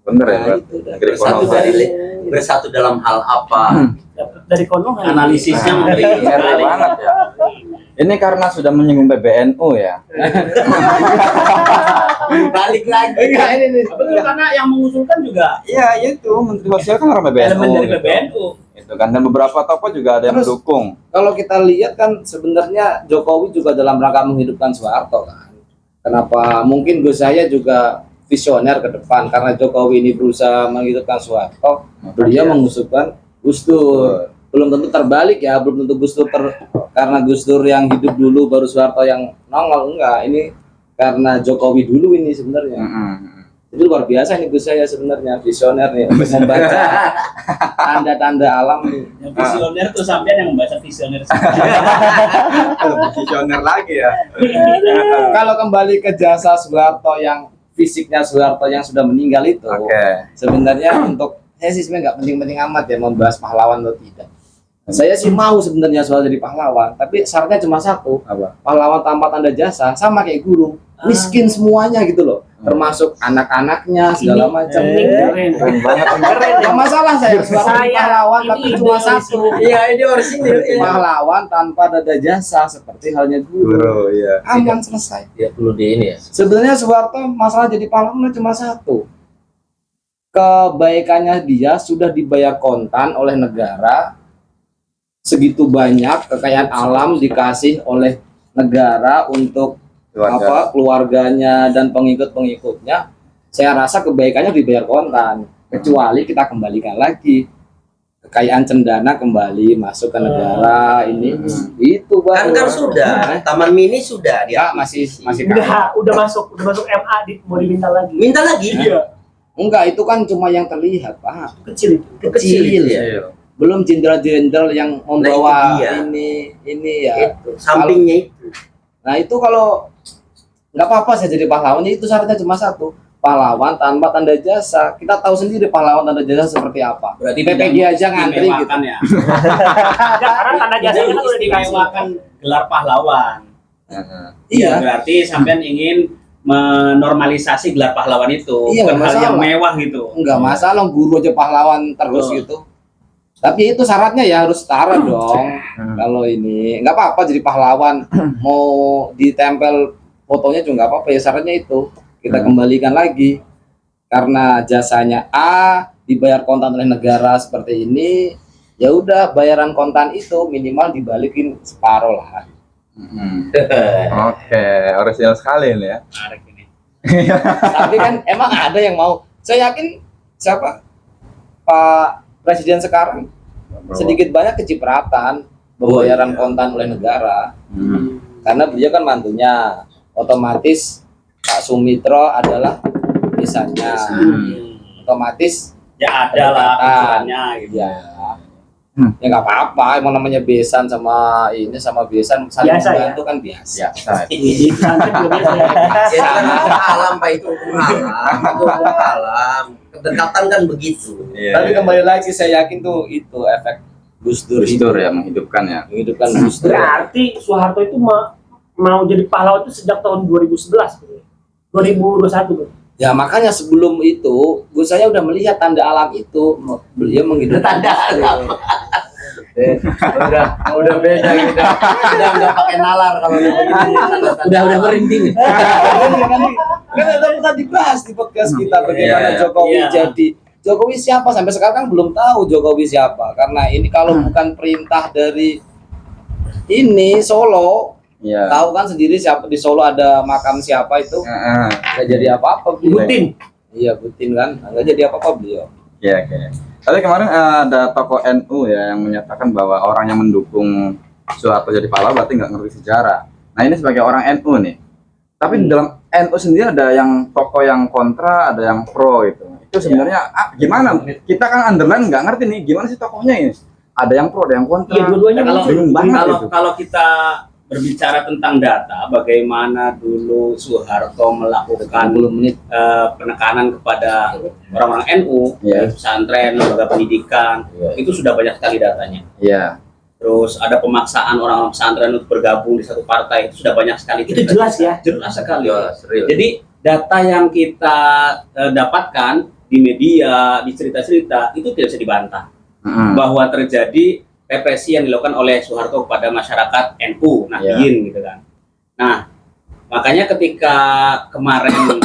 Bener ya, Nah, Pak? itu dah. Negeri Bersatu Konoha. dari bersatu dalam hal apa? Dari Konoha. Analisisnya memberi Keren banget ya. Ini karena sudah menyinggung PBNU ya. Balik lagi. Enggak, ini nih. Betul, karena yang mengusulkan juga Iya, itu menteri sosial kan orang PBNU. elemen dari gitu. PBNU. Itu kan, dan beberapa tokoh juga ada yang Terus, mendukung. Kalau kita lihat kan sebenarnya Jokowi juga dalam rangka menghidupkan Soeharto kan. Kenapa? Mungkin Gus Yahya juga visioner ke depan karena Jokowi ini berusaha menghidupkan Soeharto, beliau mengusulkan Gus Dur. Belum tentu terbalik ya, belum tentu Gus Dur karena Gus Dur yang hidup dulu baru Soeharto yang nongol, enggak. Ini karena Jokowi dulu ini sebenarnya. Jadi luar biasa ini Gus Yahya sebenarnya visioner nih untuk membaca tanda-tanda alam nih. Yang visioner tuh sampean yang membaca visioner. Visioner lagi ya. Kalau kembali ke jasa Soeharto yang fisiknya Soeharto yang sudah meninggal itu, Oke. sebenarnya untuk saya sih sebenarnya nggak penting-penting amat ya membahas pahlawan atau tidak. Saya sih mau sebenarnya soal jadi pahlawan, tapi syaratnya cuma satu, Apa? pahlawan tanpa tanda jasa sama kayak guru, miskin semuanya gitu loh, termasuk anak-anaknya segala macam. Keren. Keren banget. Nggak masalah saya Soeharto jadi Saya pahlawan, ini tapi ide cuma dari satu, Iya, ini orisinil. pahlawan tanpa tanda jasa seperti halnya guru. Guru, iya. Aman selesai. Tidak perlu di ini ya. Sebenarnya Soeharto masalah jadi pahlawan cuma satu. Kebaikannya dia sudah dibayar kontan oleh negara, segitu banyak kekayaan alam dikasih oleh negara untuk keluarganya dan pengikut-pengikutnya, saya rasa kebaikannya dibayar kontan, kecuali kita kembalikan lagi kekayaan cendana kembali masuk ke negara ini itu Kan baru. sudah, Taman Mini sudah dia Masih Udah masuk MA mau diminta lagi. minta lagi. Iya. enggak, itu kan cuma yang terlihat, Pak. Kecil itu. Kecil ya. Belum jenderal-jenderal yang membawa Nah, itu dia. ini ya. Itu sampingnya itu. Nah itu kalau nggak apa-apa saya jadi pahlawan, itu syaratnya cuma satu, pahlawan tanpa tanda jasa. Kita tahu sendiri pahlawan tanda jasa seperti apa. Berarti PPG aja ngantri gitu. istimewakan ya. Karena tanda jasanya kan udah dikasih. Istimewakan gelar pahlawan. Iya. Berarti sampean ingin menormalisasi gelar pahlawan itu, Iya, bukan nggak hal yang masalah. mewah gitu. Nggak masalah guru aja pahlawan terus Betul. gitu. Tapi itu syaratnya ya harus setara dong. Kalau ini nggak apa-apa jadi pahlawan, mau ditempel fotonya juga nggak apa-apa ya, syaratnya itu kita kembalikan lagi karena jasanya A dibayar kontan oleh negara seperti ini, ya udah bayaran kontan itu minimal dibalikin separuh lah. Oke, original sekali ini ya. Menarik ini. Tapi kan emang ada yang mau. Saya yakin siapa Pak Presiden sekarang sedikit banyak kecipratan pembayaran kontan oleh negara, karena beliau kan mantunya, otomatis Pak Sumitro adalah misalnya, otomatis Ya ada lah Kedekatan. pikirannya gitu. ya ya nggak apa-apa, emang namanya besan sama ini sama besan saling Biasa, ya? membantu kan biasa. Biasa. Di pesantren juga biasa ya. Ya, kan hukum alam Pak, itu hukum alam. Itu hukum alam. Kedekatan kan begitu. Iya. Tapi kembali lagi saya yakin tuh itu efek Gus Dur Gus Dur ya menghidupkan ya. menghidupkan Gus Dur. Berarti Soeharto itu mau jadi pahlawan itu sejak tahun 2011 gitu. 2021 gitu. Ya makanya sebelum itu Gus saya udah melihat tanda alam itu, beliau menghidupkan Tanda Gus Dur. alam. udah beda gitu. Udah pakai nalar kalau udah begini. Udah merinding. Kan ada pernah dibahas di podcast kita bagaimana Iya. Jokowi Iya. jadi Jokowi siapa, sampai sekarang kan belum tahu Jokowi siapa, karena ini kalau bukan perintah dari ini Solo, Iya. tahu kan sendiri siapa di Solo ada makam siapa itu, nggak jadi apa-apa beliau. Putin. Iya Putin kan, nggak jadi apa-apa beliau. Iya, oke. Tapi kemarin ada tokoh NU ya yang menyatakan bahwa orang yang mendukung Soeharto jadi pahlawan berarti nggak ngerti sejarah. Nah ini sebagai orang NU nih. Tapi di dalam NU sendiri ada yang tokoh yang kontra, ada yang pro gitu. Itu sebenarnya gimana? Kita kan underline nggak ngerti nih gimana sih tokohnya ini. Ada yang pro, ada yang kontra. Iya, dua-duanya Kalau bingung banget itu. kalau kita berbicara tentang data, bagaimana dulu Soeharto melakukan 10 menit. penekanan kepada orang-orang NU, Iya. pesantren, lembaga pendidikan, Iya. itu sudah banyak sekali datanya. Iya. Terus ada pemaksaan orang-orang pesantren untuk bergabung di satu partai, itu sudah banyak sekali. Itu jelas ya. Jelas sekali. Jelas, real. Jadi data yang kita dapatkan di media, di cerita-cerita, itu tidak bisa dibantah bahwa terjadi represi yang dilakukan oleh Soeharto kepada masyarakat NU, Nahdien gitu kan. Nah, makanya ketika kemarin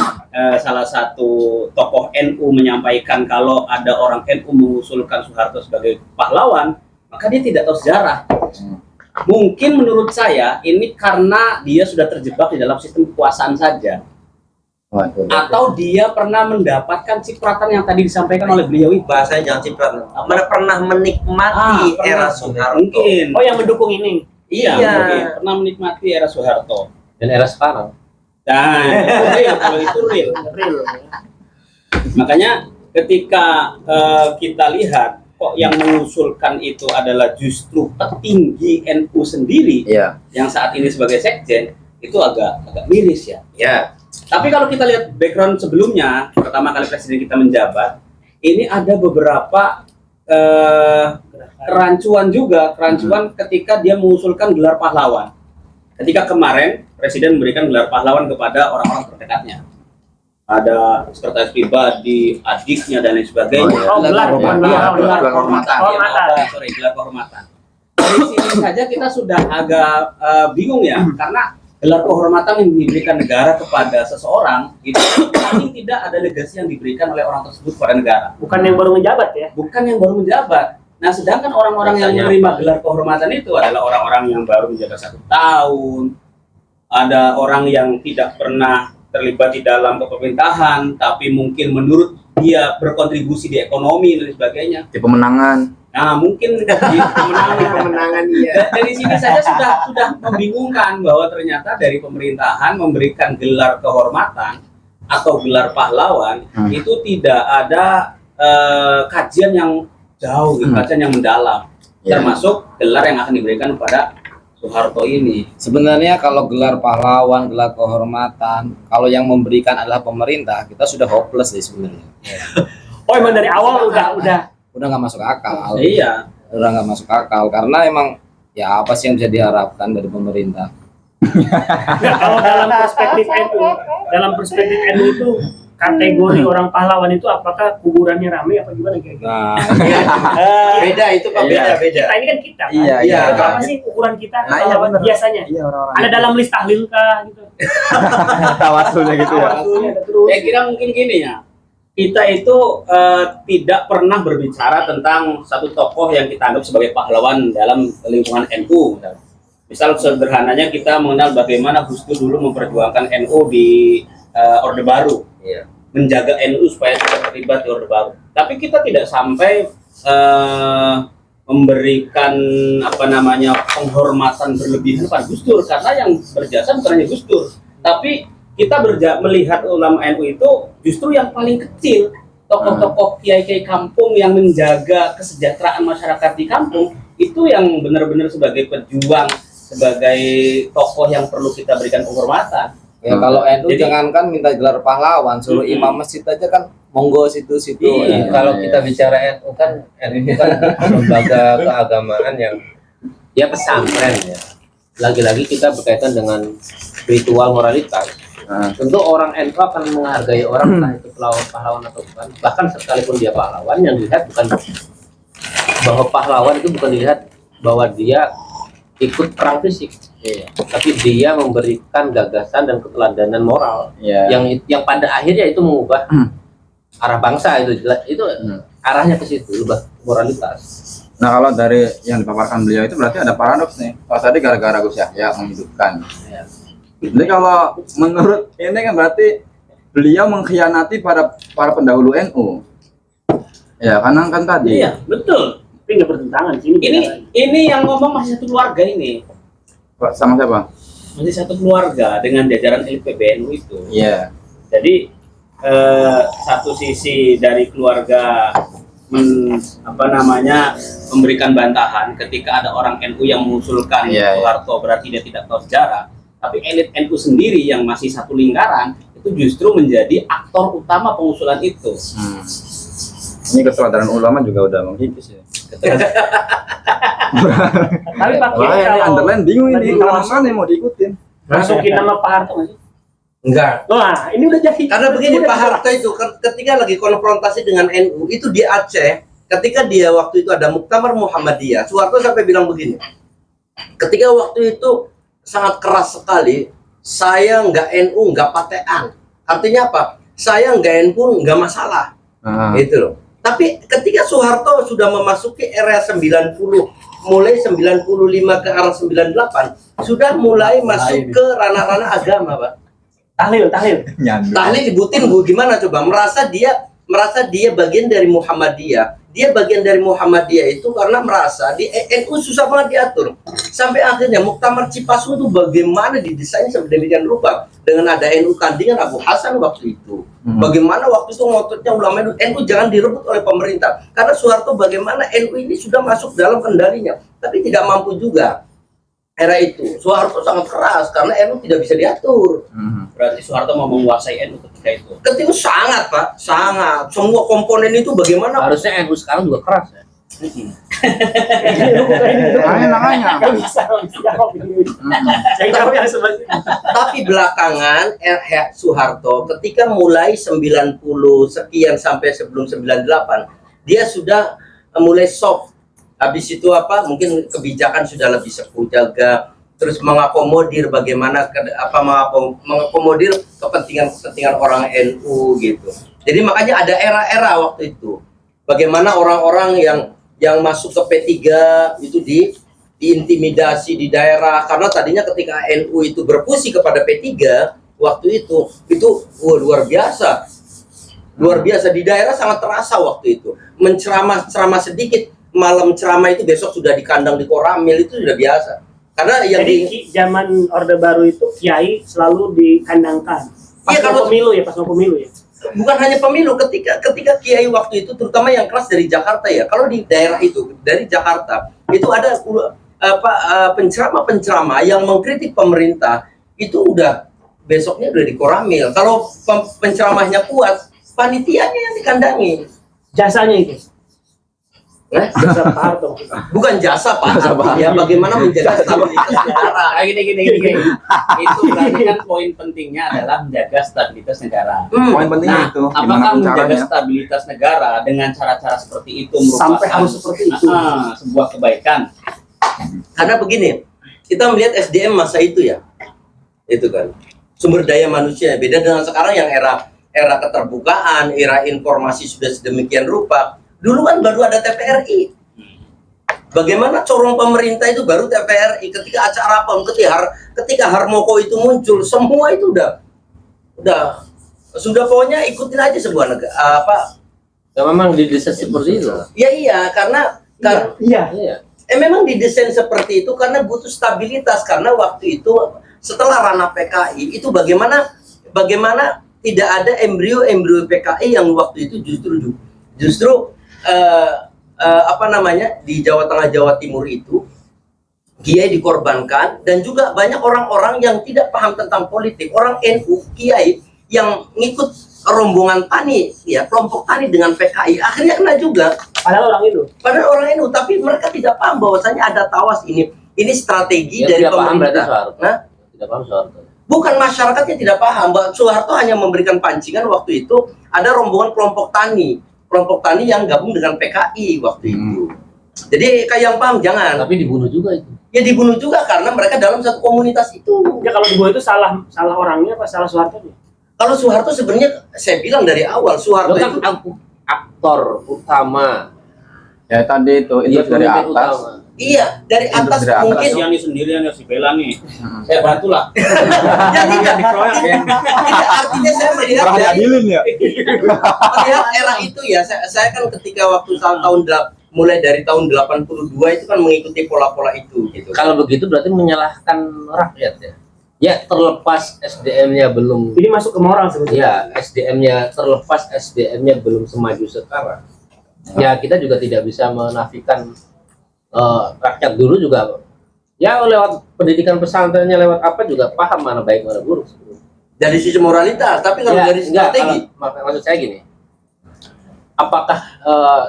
salah satu tokoh NU menyampaikan kalau ada orang NU mengusulkan Soeharto sebagai pahlawan, maka dia tidak tahu sejarah. Mungkin menurut saya ini karena dia sudah terjebak di dalam sistem kekuasaan saja. Waduh. Atau dia pernah mendapatkan cipratan yang tadi disampaikan oleh beliau itu. Bahasanya jangan ciprat. Pernah menikmati Pernah. era Soeharto. Mungkin. Oh, yang mendukung ini. Iya, Iya. mungkin pernah menikmati era Soeharto. Dan era sekarang. Dan itu real, kalau itu real. Real. Makanya ketika kita lihat kok yang mengusulkan itu adalah justru petinggi NU sendiri Iya. yang saat ini sebagai sekjen, itu agak miris ya. Ya. Tapi kalau kita lihat background sebelumnya, pertama kali presiden kita menjabat, ini ada beberapa kerancuan ketika dia mengusulkan gelar pahlawan. Ketika kemarin presiden memberikan gelar pahlawan kepada orang-orang terdekatnya, ada sekretaris pribadi, adiknya dan lain sebagainya. Oh, gelar, bukan gelar, Gelar gelar kehormatan. kehormatan. Sorry, gelar kehormatan. Dari sini saja kita sudah agak bingung ya, karena gelar kehormatan yang diberikan negara kepada seseorang itu paling tidak ada legasi yang diberikan oleh orang tersebut kepada negara. Bukan yang baru menjabat ya. Bukan yang baru menjabat. Nah, sedangkan orang-orang yang Biasanya menerima gelar kehormatan itu adalah orang-orang yang baru menjabat 1 tahun, ada orang yang tidak pernah terlibat di dalam kepemerintahan, tapi mungkin menurut dia berkontribusi di ekonomi dan sebagainya. Di pemenangan. Nah, mungkin di pemenangan iya. Dari sini saja sudah membingungkan bahwa ternyata dari pemerintahan memberikan gelar kehormatan atau gelar pahlawan itu tidak ada kajian yang jauh, kajian yang mendalam, termasuk gelar yang akan diberikan kepada Soeharto ini. Sebenarnya kalau gelar pahlawan, gelar kehormatan, kalau yang memberikan adalah pemerintah, kita sudah hopeless sih sebenarnya. Oh, emang dari awal udah Udah nggak masuk akal. Iya. Udah nggak masuk akal karena emang ya apa sih yang bisa diharapkan dari pemerintah? Nggak, kalau dalam perspektif NU itu kategori orang pahlawan itu apakah kuburannya rame apa gimana kira-kira? Nah, Beda itu Pak, beda. Kita ini kan kita. Kan? Iya, iya. Apa sih ukuran kita Nah, iya, pahlawan benar. biasanya? Iya, orang-orang. Ada dalam list tahlil kah gitu? Tawasulnya gitu ya. Tawasulnya ada terus. Saya kira mungkin gini ya, kita itu tidak pernah berbicara tentang satu tokoh yang kita anggap sebagai pahlawan dalam lingkungan NU. Misal sederhananya kita mengenal bagaimana Gus Dur dulu memperjuangkan NU di Orde Baru, menjaga NU supaya tidak terlibat di Orde Baru. Tapi kita tidak sampai memberikan penghormatan berlebihan pada Gus Dur, karena yang berjasa bukan hanya Gus Dur, tapi kita melihat ulama NU itu justru yang paling kecil, tokoh-tokoh kiai-kiai kampung yang menjaga kesejahteraan masyarakat di kampung, itu yang benar-benar sebagai pejuang, sebagai tokoh yang perlu kita berikan penghormatan. ya kalau NU Jadi- jangankan minta gelar pahlawan, suruh imam masjid aja kan monggo situ-situ. Iya. Kalau kita bicara NU kan lembaga keagamaan yang ya pesantren ya. Lagi-lagi kita berkaitan dengan ritual moralitas. Tentu orang NU akan menghargai orang entah itu pahlawan atau bukan. Bahkan sekalipun dia pahlawan, yang dilihat bukan bahwa pahlawan itu bukan dilihat bahwa dia ikut perang fisik, tapi dia memberikan gagasan dan keteladanan moral yang pada akhirnya itu mengubah arah bangsa itu arahnya ke situ, ubah moralitas. Nah, kalau dari yang dipaparkan beliau itu berarti ada paradoks nih. Pas tadi gara-gara Gus Yahya menghidupkan. Jadi kalau menurut ini kan berarti beliau mengkhianati para pendahulu NU. Ya, karena kan tadi. Iya, betul. Tapi nggak bertentangan sih. Ini yang ngomong masih satu keluarga ini. Sama siapa? Masih satu keluarga dengan jajaran elit PBNU itu. Iya. Jadi satu sisi dari keluarga memberikan bantahan ketika ada orang NU yang mengusulkan Soeharto berarti dia tidak tahu sejarah, tapi elit NU sendiri yang masih satu lingkaran itu justru menjadi aktor utama pengusulan itu. Ini kesadaran ulama juga udah menghipis ya. Tapi Pak Kiai Wah, ini kalau underline bingung ini. tadi Kalau mana yang mau diikutin? masukin nama Pak Harto nggak sih? Enggak. Wah, ini udah jadi. Karena begini, Pak Harto itu ketika lagi konfrontasi dengan NU itu di Aceh, ketika dia waktu itu ada Muktamar Muhammadiyah, Soeharto sampai bilang begini, ketika waktu itu sangat keras sekali, saya nggak NU, nggak patean. Artinya apa? Saya nggak NU, nggak masalah. Itu loh. Tapi ketika Soeharto sudah memasuki era 90, mulai 95 ke arah 98, sudah mulai masuk ke ranah-ranah agama, Pak. Tahlil. Tahlil dibutin Bu, gimana coba? Merasa dia bagian dari Muhammadiyah. Dia bagian dari Muhammadiyah itu karena merasa di NU susah banget diatur. Sampai akhirnya Muktamar Cipasung itu bagaimana didesain sedemikian rupa dengan ada NU tandingan Abu Hasan waktu itu. Bagaimana waktu itu ngototnya ulama NU jangan direbut oleh pemerintah. Karena Soeharto bagaimana NU ini sudah masuk dalam kendalinya, tapi tidak mampu juga. Era itu Soeharto sangat keras karena NU tidak bisa diatur. Berarti Soeharto mau menguasai NU ketika itu. Ketika sangat Pak, sangat. Semua komponen itu bagaimana? Harusnya NU sekarang juga keras ya. Makanya. Nggak bisa. Saya tahu yang sebenarnya. Tapi belakangan Soeharto ketika mulai 90 sekian sampai sebelum 98, dia sudah mulai soft. Habis itu mungkin kebijakan sudah lebih sepuh jaga, terus mengakomodir bagaimana mengakomodir kepentingan orang NU gitu. Jadi makanya ada era-era waktu itu. Bagaimana orang-orang yang masuk ke P3 itu diintimidasi di daerah, karena tadinya ketika NU itu berfusi kepada P3 waktu itu luar biasa. Luar biasa di daerah, sangat terasa waktu itu. Menceramah sedikit, malam ceramah itu besok sudah di kandang di Koramil, itu sudah biasa. Karena yang Jadi zaman Orde Baru itu kiai selalu dikandangkan. Pas Iya, mau pemilu ya, pas mau pemilu ya. bukan hanya pemilu, ketika kiai waktu itu, terutama yang keras dari Jakarta ya. Kalau di daerah itu dari Jakarta itu ada penceramah-penceramah yang mengkritik pemerintah, itu udah besoknya udah di Koramil. Kalau penceramahnya kuat, panitianya yang dikandangi. Jasanya itu. Jasa Pak Harto. Bukan jasa Pak, ya bagaimana menjaga stabilitas negara. Gini. Itu berarti kan poin pentingnya adalah menjaga stabilitas negara. Poin pentingnya Nah, itu gimana apakah pun menjaga caranya. stabilitas negara dengan cara-cara seperti itu merupakan Sampai harus seperti itu. sebuah kebaikan? Karena begini, kita melihat SDM masa itu ya, itu kan sumber daya manusia beda dengan sekarang yang era keterbukaan, era informasi sudah sedemikian rupa. Dulu kan baru ada TVRI. Bagaimana corong pemerintah itu baru TVRI. Ketika acara apa, ketika Harmoko itu muncul, semua itu sudah pokoknya ikutin aja sebuah negara Ya memang didesain seperti itu. iya karena Iya. memang didesain seperti itu karena butuh stabilitas, karena waktu itu setelah ranah PKI itu bagaimana tidak ada embrio PKI yang waktu itu justru di Jawa Tengah Jawa Timur itu kiai dikorbankan, dan juga banyak orang-orang yang tidak paham tentang politik, orang NU kiai yang ngikut rombongan tani ya, kelompok tani dengan PKI, akhirnya kena juga. Padahal orang itu. Tapi mereka tidak paham bahwasanya ada tawas ini strategi Yang dari tidak paham berarti pemerintah. Soeharto. Nah, Tidak paham Soeharto. bukan masyarakatnya tidak paham, bahwa Soeharto hanya memberikan pancingan waktu itu ada rombongan kelompok tani yang gabung dengan PKI waktu itu. Jadi kayak yang paham jangan. Tapi dibunuh juga itu. Ya dibunuh juga karena mereka dalam satu komunitas itu. Ya kalau dibuat itu salah orangnya apa salah Soeharto-nya? Kalau Soeharto sebenarnya saya bilang dari awal Soeharto Lo kan itu aktor utama. Ya tadi itu Dia dari pemimpin atas. utama. iya dari atas Dari atas. mungkin. Kasihan nih sendirian ya si Bella nih. Saya bantulah. Ya tidak. Tidak, artinya saya melihat Kurang dari diadilin ya. melihat era itu ya, saya kan ketika waktu mulai dari tahun 82 itu kan mengikuti pola-pola itu gitu. Kalau begitu berarti menyalahkan rakyat ya. Ya terlepas SDM-nya belum. Ini masuk ke moral sebetulnya. Ya SDM-nya terlepas SDM-nya belum semaju sekarang. Ya kita juga tidak bisa menafikan rakyat dulu juga. Ya lewat pendidikan pesantrennya, lewat apa juga paham mana baik mana buruk. Dari sisi moralitas, tapi kalau Ya, dari strategi, maksud saya gini, apakah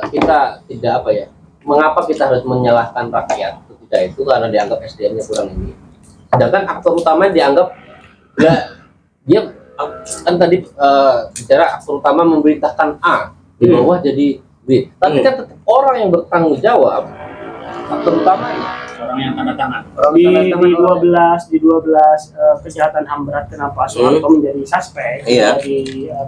kita tidak apa ya? Mengapa kita harus menyalahkan rakyat ketika itu karena dianggap SDM-nya kurang ini? Sedangkan aktor utama dianggap dia kan tadi bicara aktor utama memerintahkan A di bawah jadi B, tapi kan tetap orang yang bertanggung jawab aktor utamanya. Orang yang tanda tangan. Di 12 kejahatan HAM berat kenapa Soeharto menjadi suspek, Iya. menjadi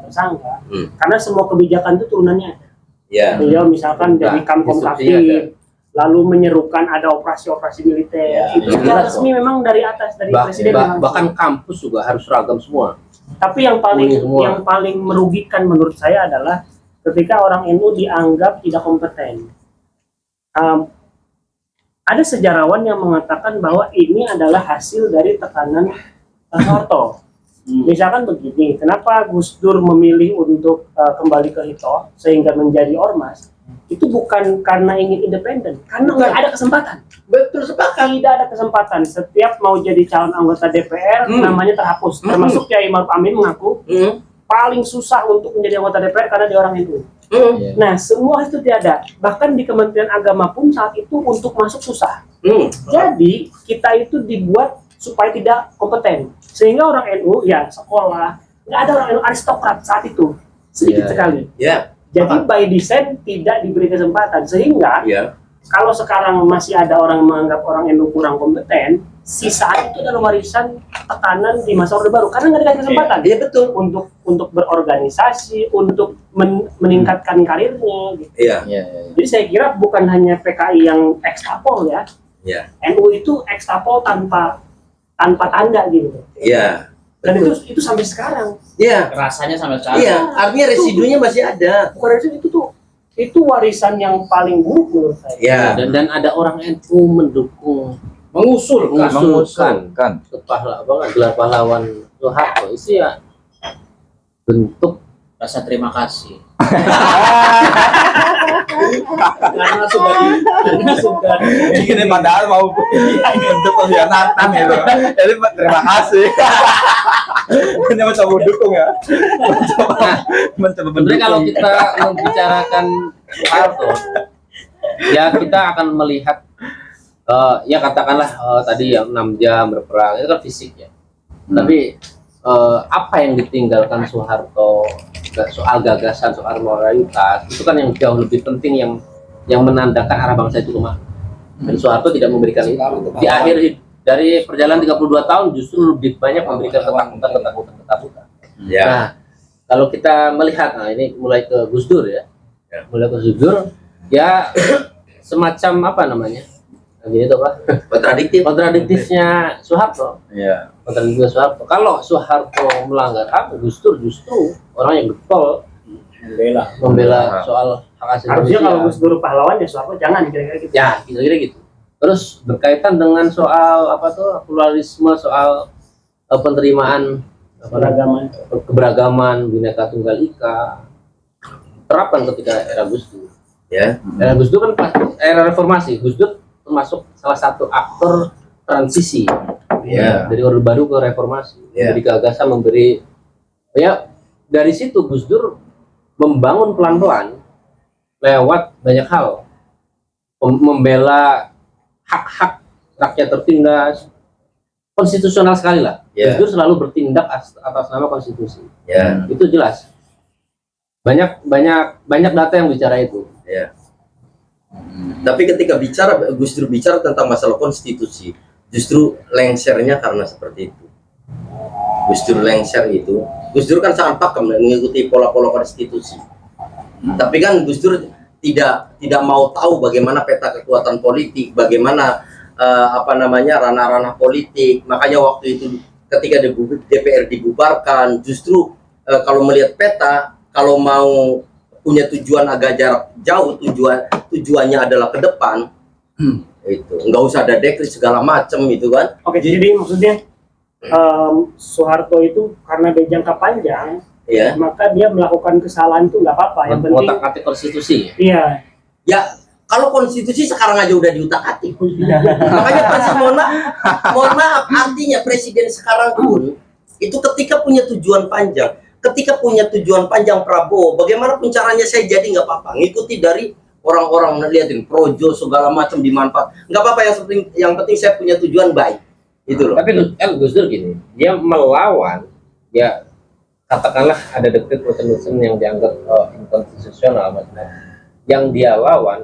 tersangka? Karena semua kebijakan itu turunannya ada. ya. Beliau misalkan dari Kamkom instruksinya Kakti, lalu menyerukan ada operasi-operasi militer. Ya, Itu secara resmi memang dari atas, dari presiden. langsung. Bahkan kampus juga harus seragam semua. Tapi yang Kuning semua. paling merugikan menurut saya adalah ketika orang NU dianggap tidak kompeten. Ada sejarawan yang mengatakan bahwa ini adalah hasil dari tekanan Soeharto. Misalkan begini, kenapa Gus Dur memilih untuk kembali ke Hito sehingga menjadi ormas? Itu bukan karena ingin independen, karena nggak ada kesempatan. Betul sepakat. Tidak ada kesempatan. Setiap mau jadi calon anggota DPR, namanya terhapus. Termasuk Kiai Maruf Amin mengaku paling susah untuk menjadi anggota DPR karena dia orang NU. Nah, semua itu tiada. Bahkan di Kementerian Agama pun saat itu untuk masuk susah. Jadi kita itu dibuat supaya tidak kompeten. Sehingga orang NU ya sekolah, nggak ada orang NU aristokrat saat itu, sedikit sekali. Ya. Jadi by design tidak diberi kesempatan, sehingga Ya. kalau sekarang masih ada orang menganggap orang NU kurang kompeten, sisaan itu adalah warisan tekanan di masa Orde Baru karena nggak dikasih kesempatan. Iya betul. Untuk berorganisasi, untuk meningkatkan karirnya. Gitu. Iya. Iya. Jadi saya kira bukan hanya PKI yang ekstapol ya, Ya. NU itu ekstapol tanpa tanda gitu. Iya. Dan Betul. itu sampai sekarang. Iya. Rasanya sampai sekarang. Iya, artinya residunya masih ada. Bukan itu warisan yang paling buruk menurut saya. Ya. Dan ada orang NU mendukung Mengusulkan. mengusulkan gelar pahlawan Soeharto itu ya bentuk Rasa terima kasih. karena sudah Ini padahal mau untuk pengkhianatan itu. Jadi terima kasih. Ini mencoba mendukung ya. Mencoba sebenarnya kalau mendukung. kita membicarakan Soeharto ya kita akan melihat ya katakanlah tadi yang 6 jam berperang itu kan fisik ya. Tapi apa yang ditinggalkan Soeharto soal gagasan, soal moralitas itu kan yang jauh lebih penting yang menandakan arah bangsa itu kemana. Dan Soeharto tidak memberikan itu. Di akhir dari perjalanan 32 tahun justru lebih banyak memberikan ketakutan. Ya. Nah, kalau kita melihat, nah ini mulai ke Gus Dur ya. Ya. Mulai ke Gus Dur, ya semacam apa namanya? Gitu Pak. Kontradiktifnya Soeharto. Iya. Kontradiktifnya Soeharto. Kalau Soeharto melanggar HAM, Gus Dur justru orang yang getol membela soal hak asasi Harusnya manusia. kalau Gus Dur pahlawan ya Soeharto jangan kira-kira gitu. Ya, kira-kira gitu. Terus berkaitan dengan soal apa tuh pluralisme, soal penerimaan Beragaman. keberagaman Bhinneka Tunggal Ika terapkan ketika era Gus Dur. Ya. Era Gus Dur kan pas era reformasi. Gus Dur termasuk salah satu aktor transisi Ya. dari Orde Baru ke reformasi. Ya. Memberi gagasan, memberi ya dari situ Gus Dur membangun pelan-pelan lewat banyak hal, membela hak-hak rakyat tertindas, konstitusional sekali lah. Ya. Gus Dur selalu bertindak atas nama konstitusi. Ya. Itu jelas. Banyak data yang bicara itu. Ya. Tapi ketika Gus Dur bicara tentang masalah konstitusi, justru lengsernya karena seperti itu. Gus Dur lengser itu, Gus Dur kan sangat pakem mengikuti pola-pola konstitusi. Tapi kan Gus Dur tidak mau tahu bagaimana peta kekuatan politik, bagaimana ranah-ranah politik. Makanya waktu itu ketika DPR dibubarkan, justru kalau melihat peta, kalau mau punya tujuan agak jarak jauh, tujuannya adalah ke depan, itu nggak usah ada dekret segala macam itu kan. Oke, jadi maksudnya Soeharto itu karena dia jangka panjang, Ya. maka dia melakukan kesalahan itu nggak apa-apa. Yang penting, Mengotak-atik konstitusi. iya. Ya, kalau konstitusi sekarang aja udah diutak-atik. Makanya Francis, mohon maaf, artinya presiden sekarang pun itu ketika punya tujuan panjang, Prabowo, bagaimanapun caranya saya jadi nggak apa-apa, ngikuti dari orang-orang, liatin projo segala macam dimanfaat, nggak apa-apa, yang penting saya punya tujuan baik, itu loh. Tapi Gus Dur gini, dia melawan, ya katakanlah ada dekret tertentu yang dianggap inkonstitusional, maksudnya yang dia lawan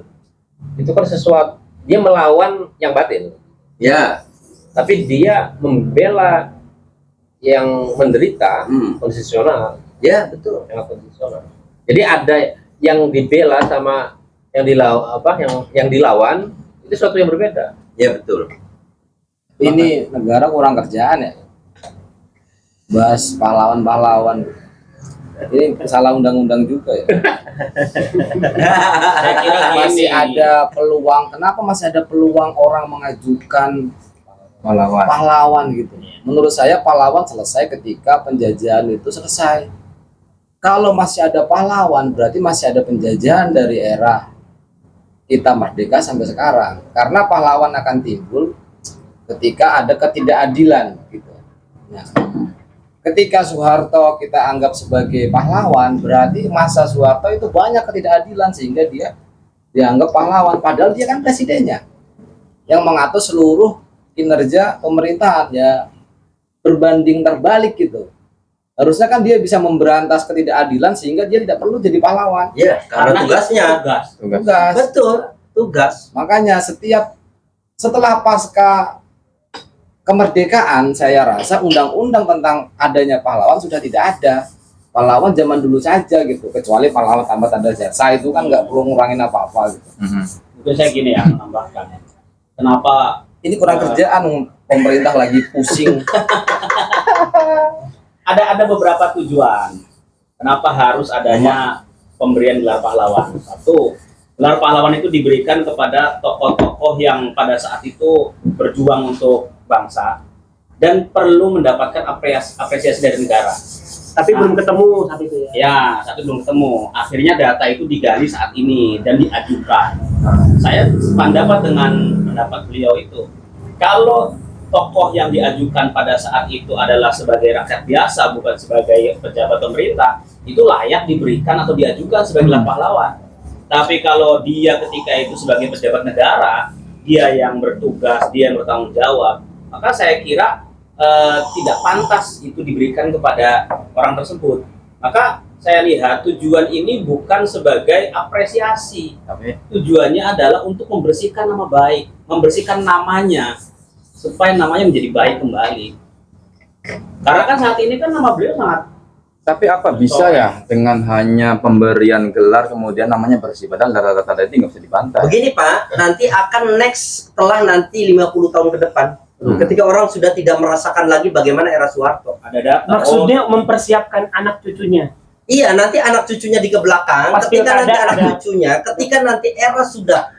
itu kan sesuatu, dia melawan yang batin, Ya. tapi dia membela yang menderita konstitusional, Ya, betul. yang konstitusional. Jadi ada yang dibela sama yang dilawan itu sesuatu yang berbeda. Ya, betul. Ini negara kurang kerjaan ya. Bahas pahlawan-pahlawan. Ini salah undang-undang juga ya. Saya kira Masih gini. ada peluang. Kenapa masih ada peluang orang mengajukan Pahlawan. pahlawan gitu? Menurut saya pahlawan selesai ketika penjajahan itu selesai. Kalau masih ada pahlawan berarti masih ada penjajahan dari era kita merdeka sampai sekarang. Karena pahlawan akan timbul ketika ada ketidakadilan gitu. Nah, ketika Soeharto kita anggap sebagai pahlawan, berarti masa Soeharto itu banyak ketidakadilan sehingga dia dianggap pahlawan. Padahal dia kan presidennya yang mengatur seluruh kinerja pemerintahan, ya berbanding terbalik gitu. Harusnya kan dia bisa memberantas ketidakadilan sehingga dia tidak perlu jadi pahlawan. Ya, karena tugasnya. Tugas. Betul, tugas. Makanya setelah pasca kemerdekaan, saya rasa undang-undang tentang adanya pahlawan sudah tidak ada. Pahlawan zaman dulu saja gitu, kecuali pahlawan tanpa tanda jasa itu kan nggak perlu ngurangin apa-apa gitu. Mungkin saya gini ya, menambahkan. Kenapa Ini kurang kerjaan, pemerintah lagi pusing. ada beberapa tujuan. Kenapa harus adanya pemberian gelar pahlawan? Satu, gelar pahlawan itu diberikan kepada tokoh-tokoh yang pada saat itu berjuang untuk bangsa dan perlu mendapatkan apresiasi dari negara. Tapi belum ketemu saat itu ya. Ya, satu belum ketemu. Akhirnya data itu digali saat ini dan diajukan. Saya sependapat dengan pendapat beliau itu. Kalau tokoh yang diajukan pada saat itu adalah sebagai rakyat biasa, bukan sebagai pejabat pemerintah, itu layak diberikan atau diajukan sebagai gelar pahlawan. Tapi kalau dia ketika itu sebagai pejabat negara, dia yang bertugas, dia yang bertanggung jawab, maka saya kira tidak pantas itu diberikan kepada orang tersebut. Maka saya lihat tujuan ini bukan sebagai apresiasi, Tapi tujuannya adalah untuk membersihkan nama baik, membersihkan namanya supaya namanya menjadi baik kembali. Karena kan saat ini kan nama beliau sangat apa bisa ya dengan hanya pemberian gelar kemudian namanya bersih, padahal data-data tadi nggak bisa dibantah. Begini Pak, nanti akan next setelah nanti 50 tahun ke depan. Ketika orang sudah tidak merasakan lagi bagaimana era Soeharto. ada data. Maksudnya mempersiapkan anak cucunya. Iya, nanti anak cucunya di ke belakang. Pas Ketika nanti pilkada anak ada. cucunya, ketika nanti era sudah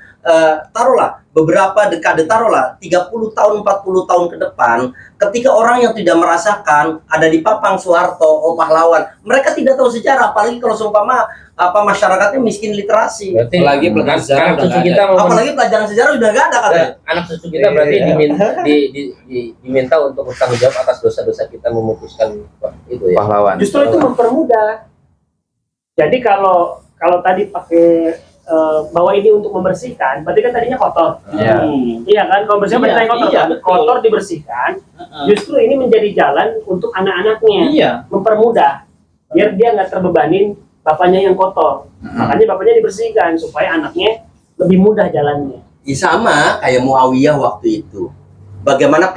taruhlah beberapa dekade, taruhlah 30 tahun, 40 tahun ke depan, ketika orang yang tidak merasakan ada di papang Soeharto, oh pahlawan, mereka tidak tahu sejarah, apalagi kalau seumpama masyarakatnya miskin literasi. Berarti Apalagi pelajaran sejarah anak udah cucu nggak kita mau Apalagi pelajaran sejarah udah nggak ada katanya. anak cucu kita berarti diminta untuk bertanggung jawab atas dosa-dosa kita memutuskan itu ya. Pahlawan. Justru itu mempermudah. Jadi kalau tadi pakai bahwa ini untuk membersihkan, berarti kan tadinya kotor. Iya. Iya kan, kalau bersihkan berarti tadinya kotor. Iya, Kan? betul. Kotor dibersihkan. Justru ini menjadi jalan untuk anak-anaknya, Iya. mempermudah, biar dia nggak terbebanin bapaknya yang kotor. Makanya bapaknya dibersihkan supaya anaknya lebih mudah jalannya. Ya, sama kayak Muawiyah waktu itu. Bagaimana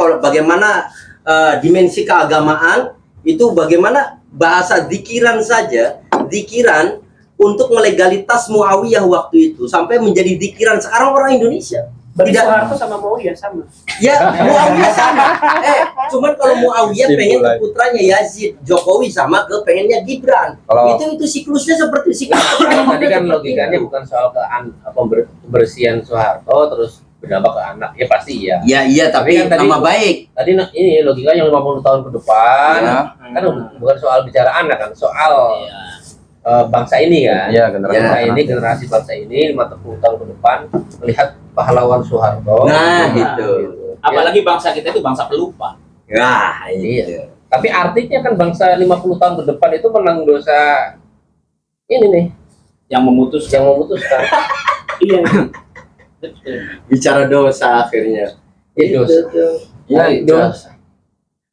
dimensi keagamaan itu, bagaimana bahasa dikiran saja, dikiran untuk melegalitas Muawiyah waktu itu sampai menjadi dikiran sekarang orang Indonesia. Berarti Tidak. Soeharto sama Muawiyah sama. Ya, Muawiyah sama. Cuman kalau Muawiyah pengen ke Simpulan. putranya Yazid, Jokowi sama ke pengennya Gibran. Kalau- Itu siklusnya seperti siklus. Tadi kan logikanya bukan soal kebersihan Soeharto terus berdampak ke anak. Ya pasti iya. Ya iya, tapi Tapi kan tadi- nama baik. Tadi ini logikanya 50 tahun ke depan Ya. kan bukan soal bicara anak kan, soal bangsa ini kan. Iya, generasi Bangsa anak. ini, generasi bangsa ini 50 tahun ke depan melihat pahlawan Soeharto. Nah, gitu. Apalagi bangsa kita itu bangsa pelupa. Wah, Iya. iya. Tapi artinya kan bangsa 50 tahun ke depan itu menang dosa ini nih Yang memutuskan. yang memutuskan. Iya. Bicara dosa akhirnya. Ya dosa. Iya, dosa.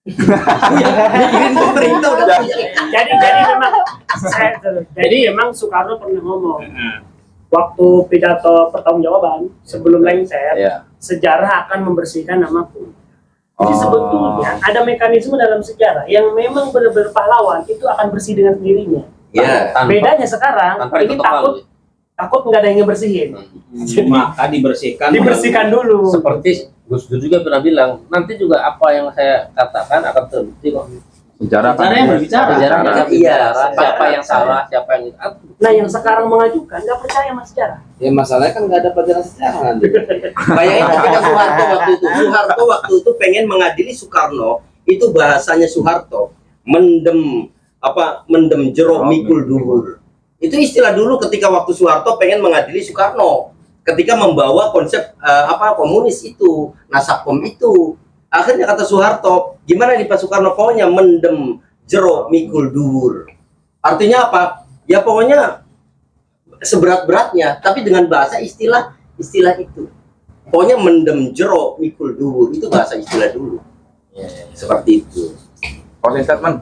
Mikirin pemerintah udah punya. Jadi memang jadi memang Soekarno pernah ngomong waktu pidato pertanggungjawaban sebelum lengser, Iya. sejarah akan membersihkan namaku. Jadi Oh. sebetulnya ada mekanisme dalam sejarah yang memang benar-benar pahlawan itu akan bersih dengan sendirinya. Iya. Bedanya sekarang tanpa ini diketok palu. takut nggak ada yang ngebersihin. Maka dibersihkan. Dibersihkan dulu. Seperti Gus Dur juga pernah bilang, nanti juga apa yang saya katakan akan terbukti kok. Sejarah Sejarah yang berbicara. Sejarah akan Iya, bicara, siapa yang salah, siapa yang Nah yang sekarang mengajukan nggak percaya sama sejarah. Ya masalahnya kan nggak ada pelajaran sejarah nanti. Bayangin ketika Soeharto waktu itu pengen mengadili Soekarno, itu bahasanya Soeharto mendem jero mikul duhur. Itu istilah dulu ketika waktu Soeharto pengen mengadili Soekarno, ketika membawa konsep komunis itu, Nasakom itu. Akhirnya kata Soeharto, gimana nih Pak Soekarno, pokoknya mendem jero mikul duhur. Artinya apa? Ya pokoknya seberat-beratnya, tapi dengan bahasa istilah itu. Pokoknya mendem jero mikul duhur, itu bahasa istilah dulu. Seperti itu. Closing statement.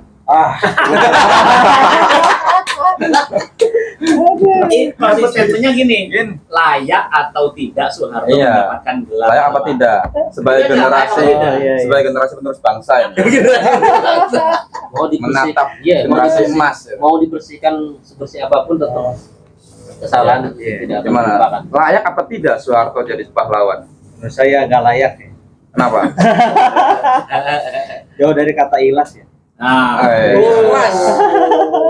Ini statementnya gini, layak atau tidak Soeharto Iya. mendapatkan gelar Layak apa pahlawan? tidak sebagai Iya, generasi layak apa tidak? sebagai generasi penerus bangsa ini mau dibersihkan, menatap iya, generasi emas. mau dibersihkan sebersih apapun tetap kesalahan tidak akan Gimana? dilupakan. Layak apa tidak Soeharto jadi pahlawan? Menurut saya agak layak ya. Kenapa? Jauh dari kata ikhlas ya. Nah,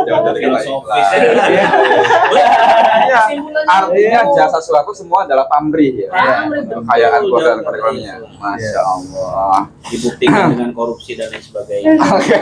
Jauh dari filosofis. Iya. Artinya jasa Soeharto semua adalah pamrih ya. Pamrih, Kekayaan betul. keluarga dan Jauh keluarganya. dari itu. Masya Allah. Dibuktikan dengan korupsi dan lain sebagainya. Oke.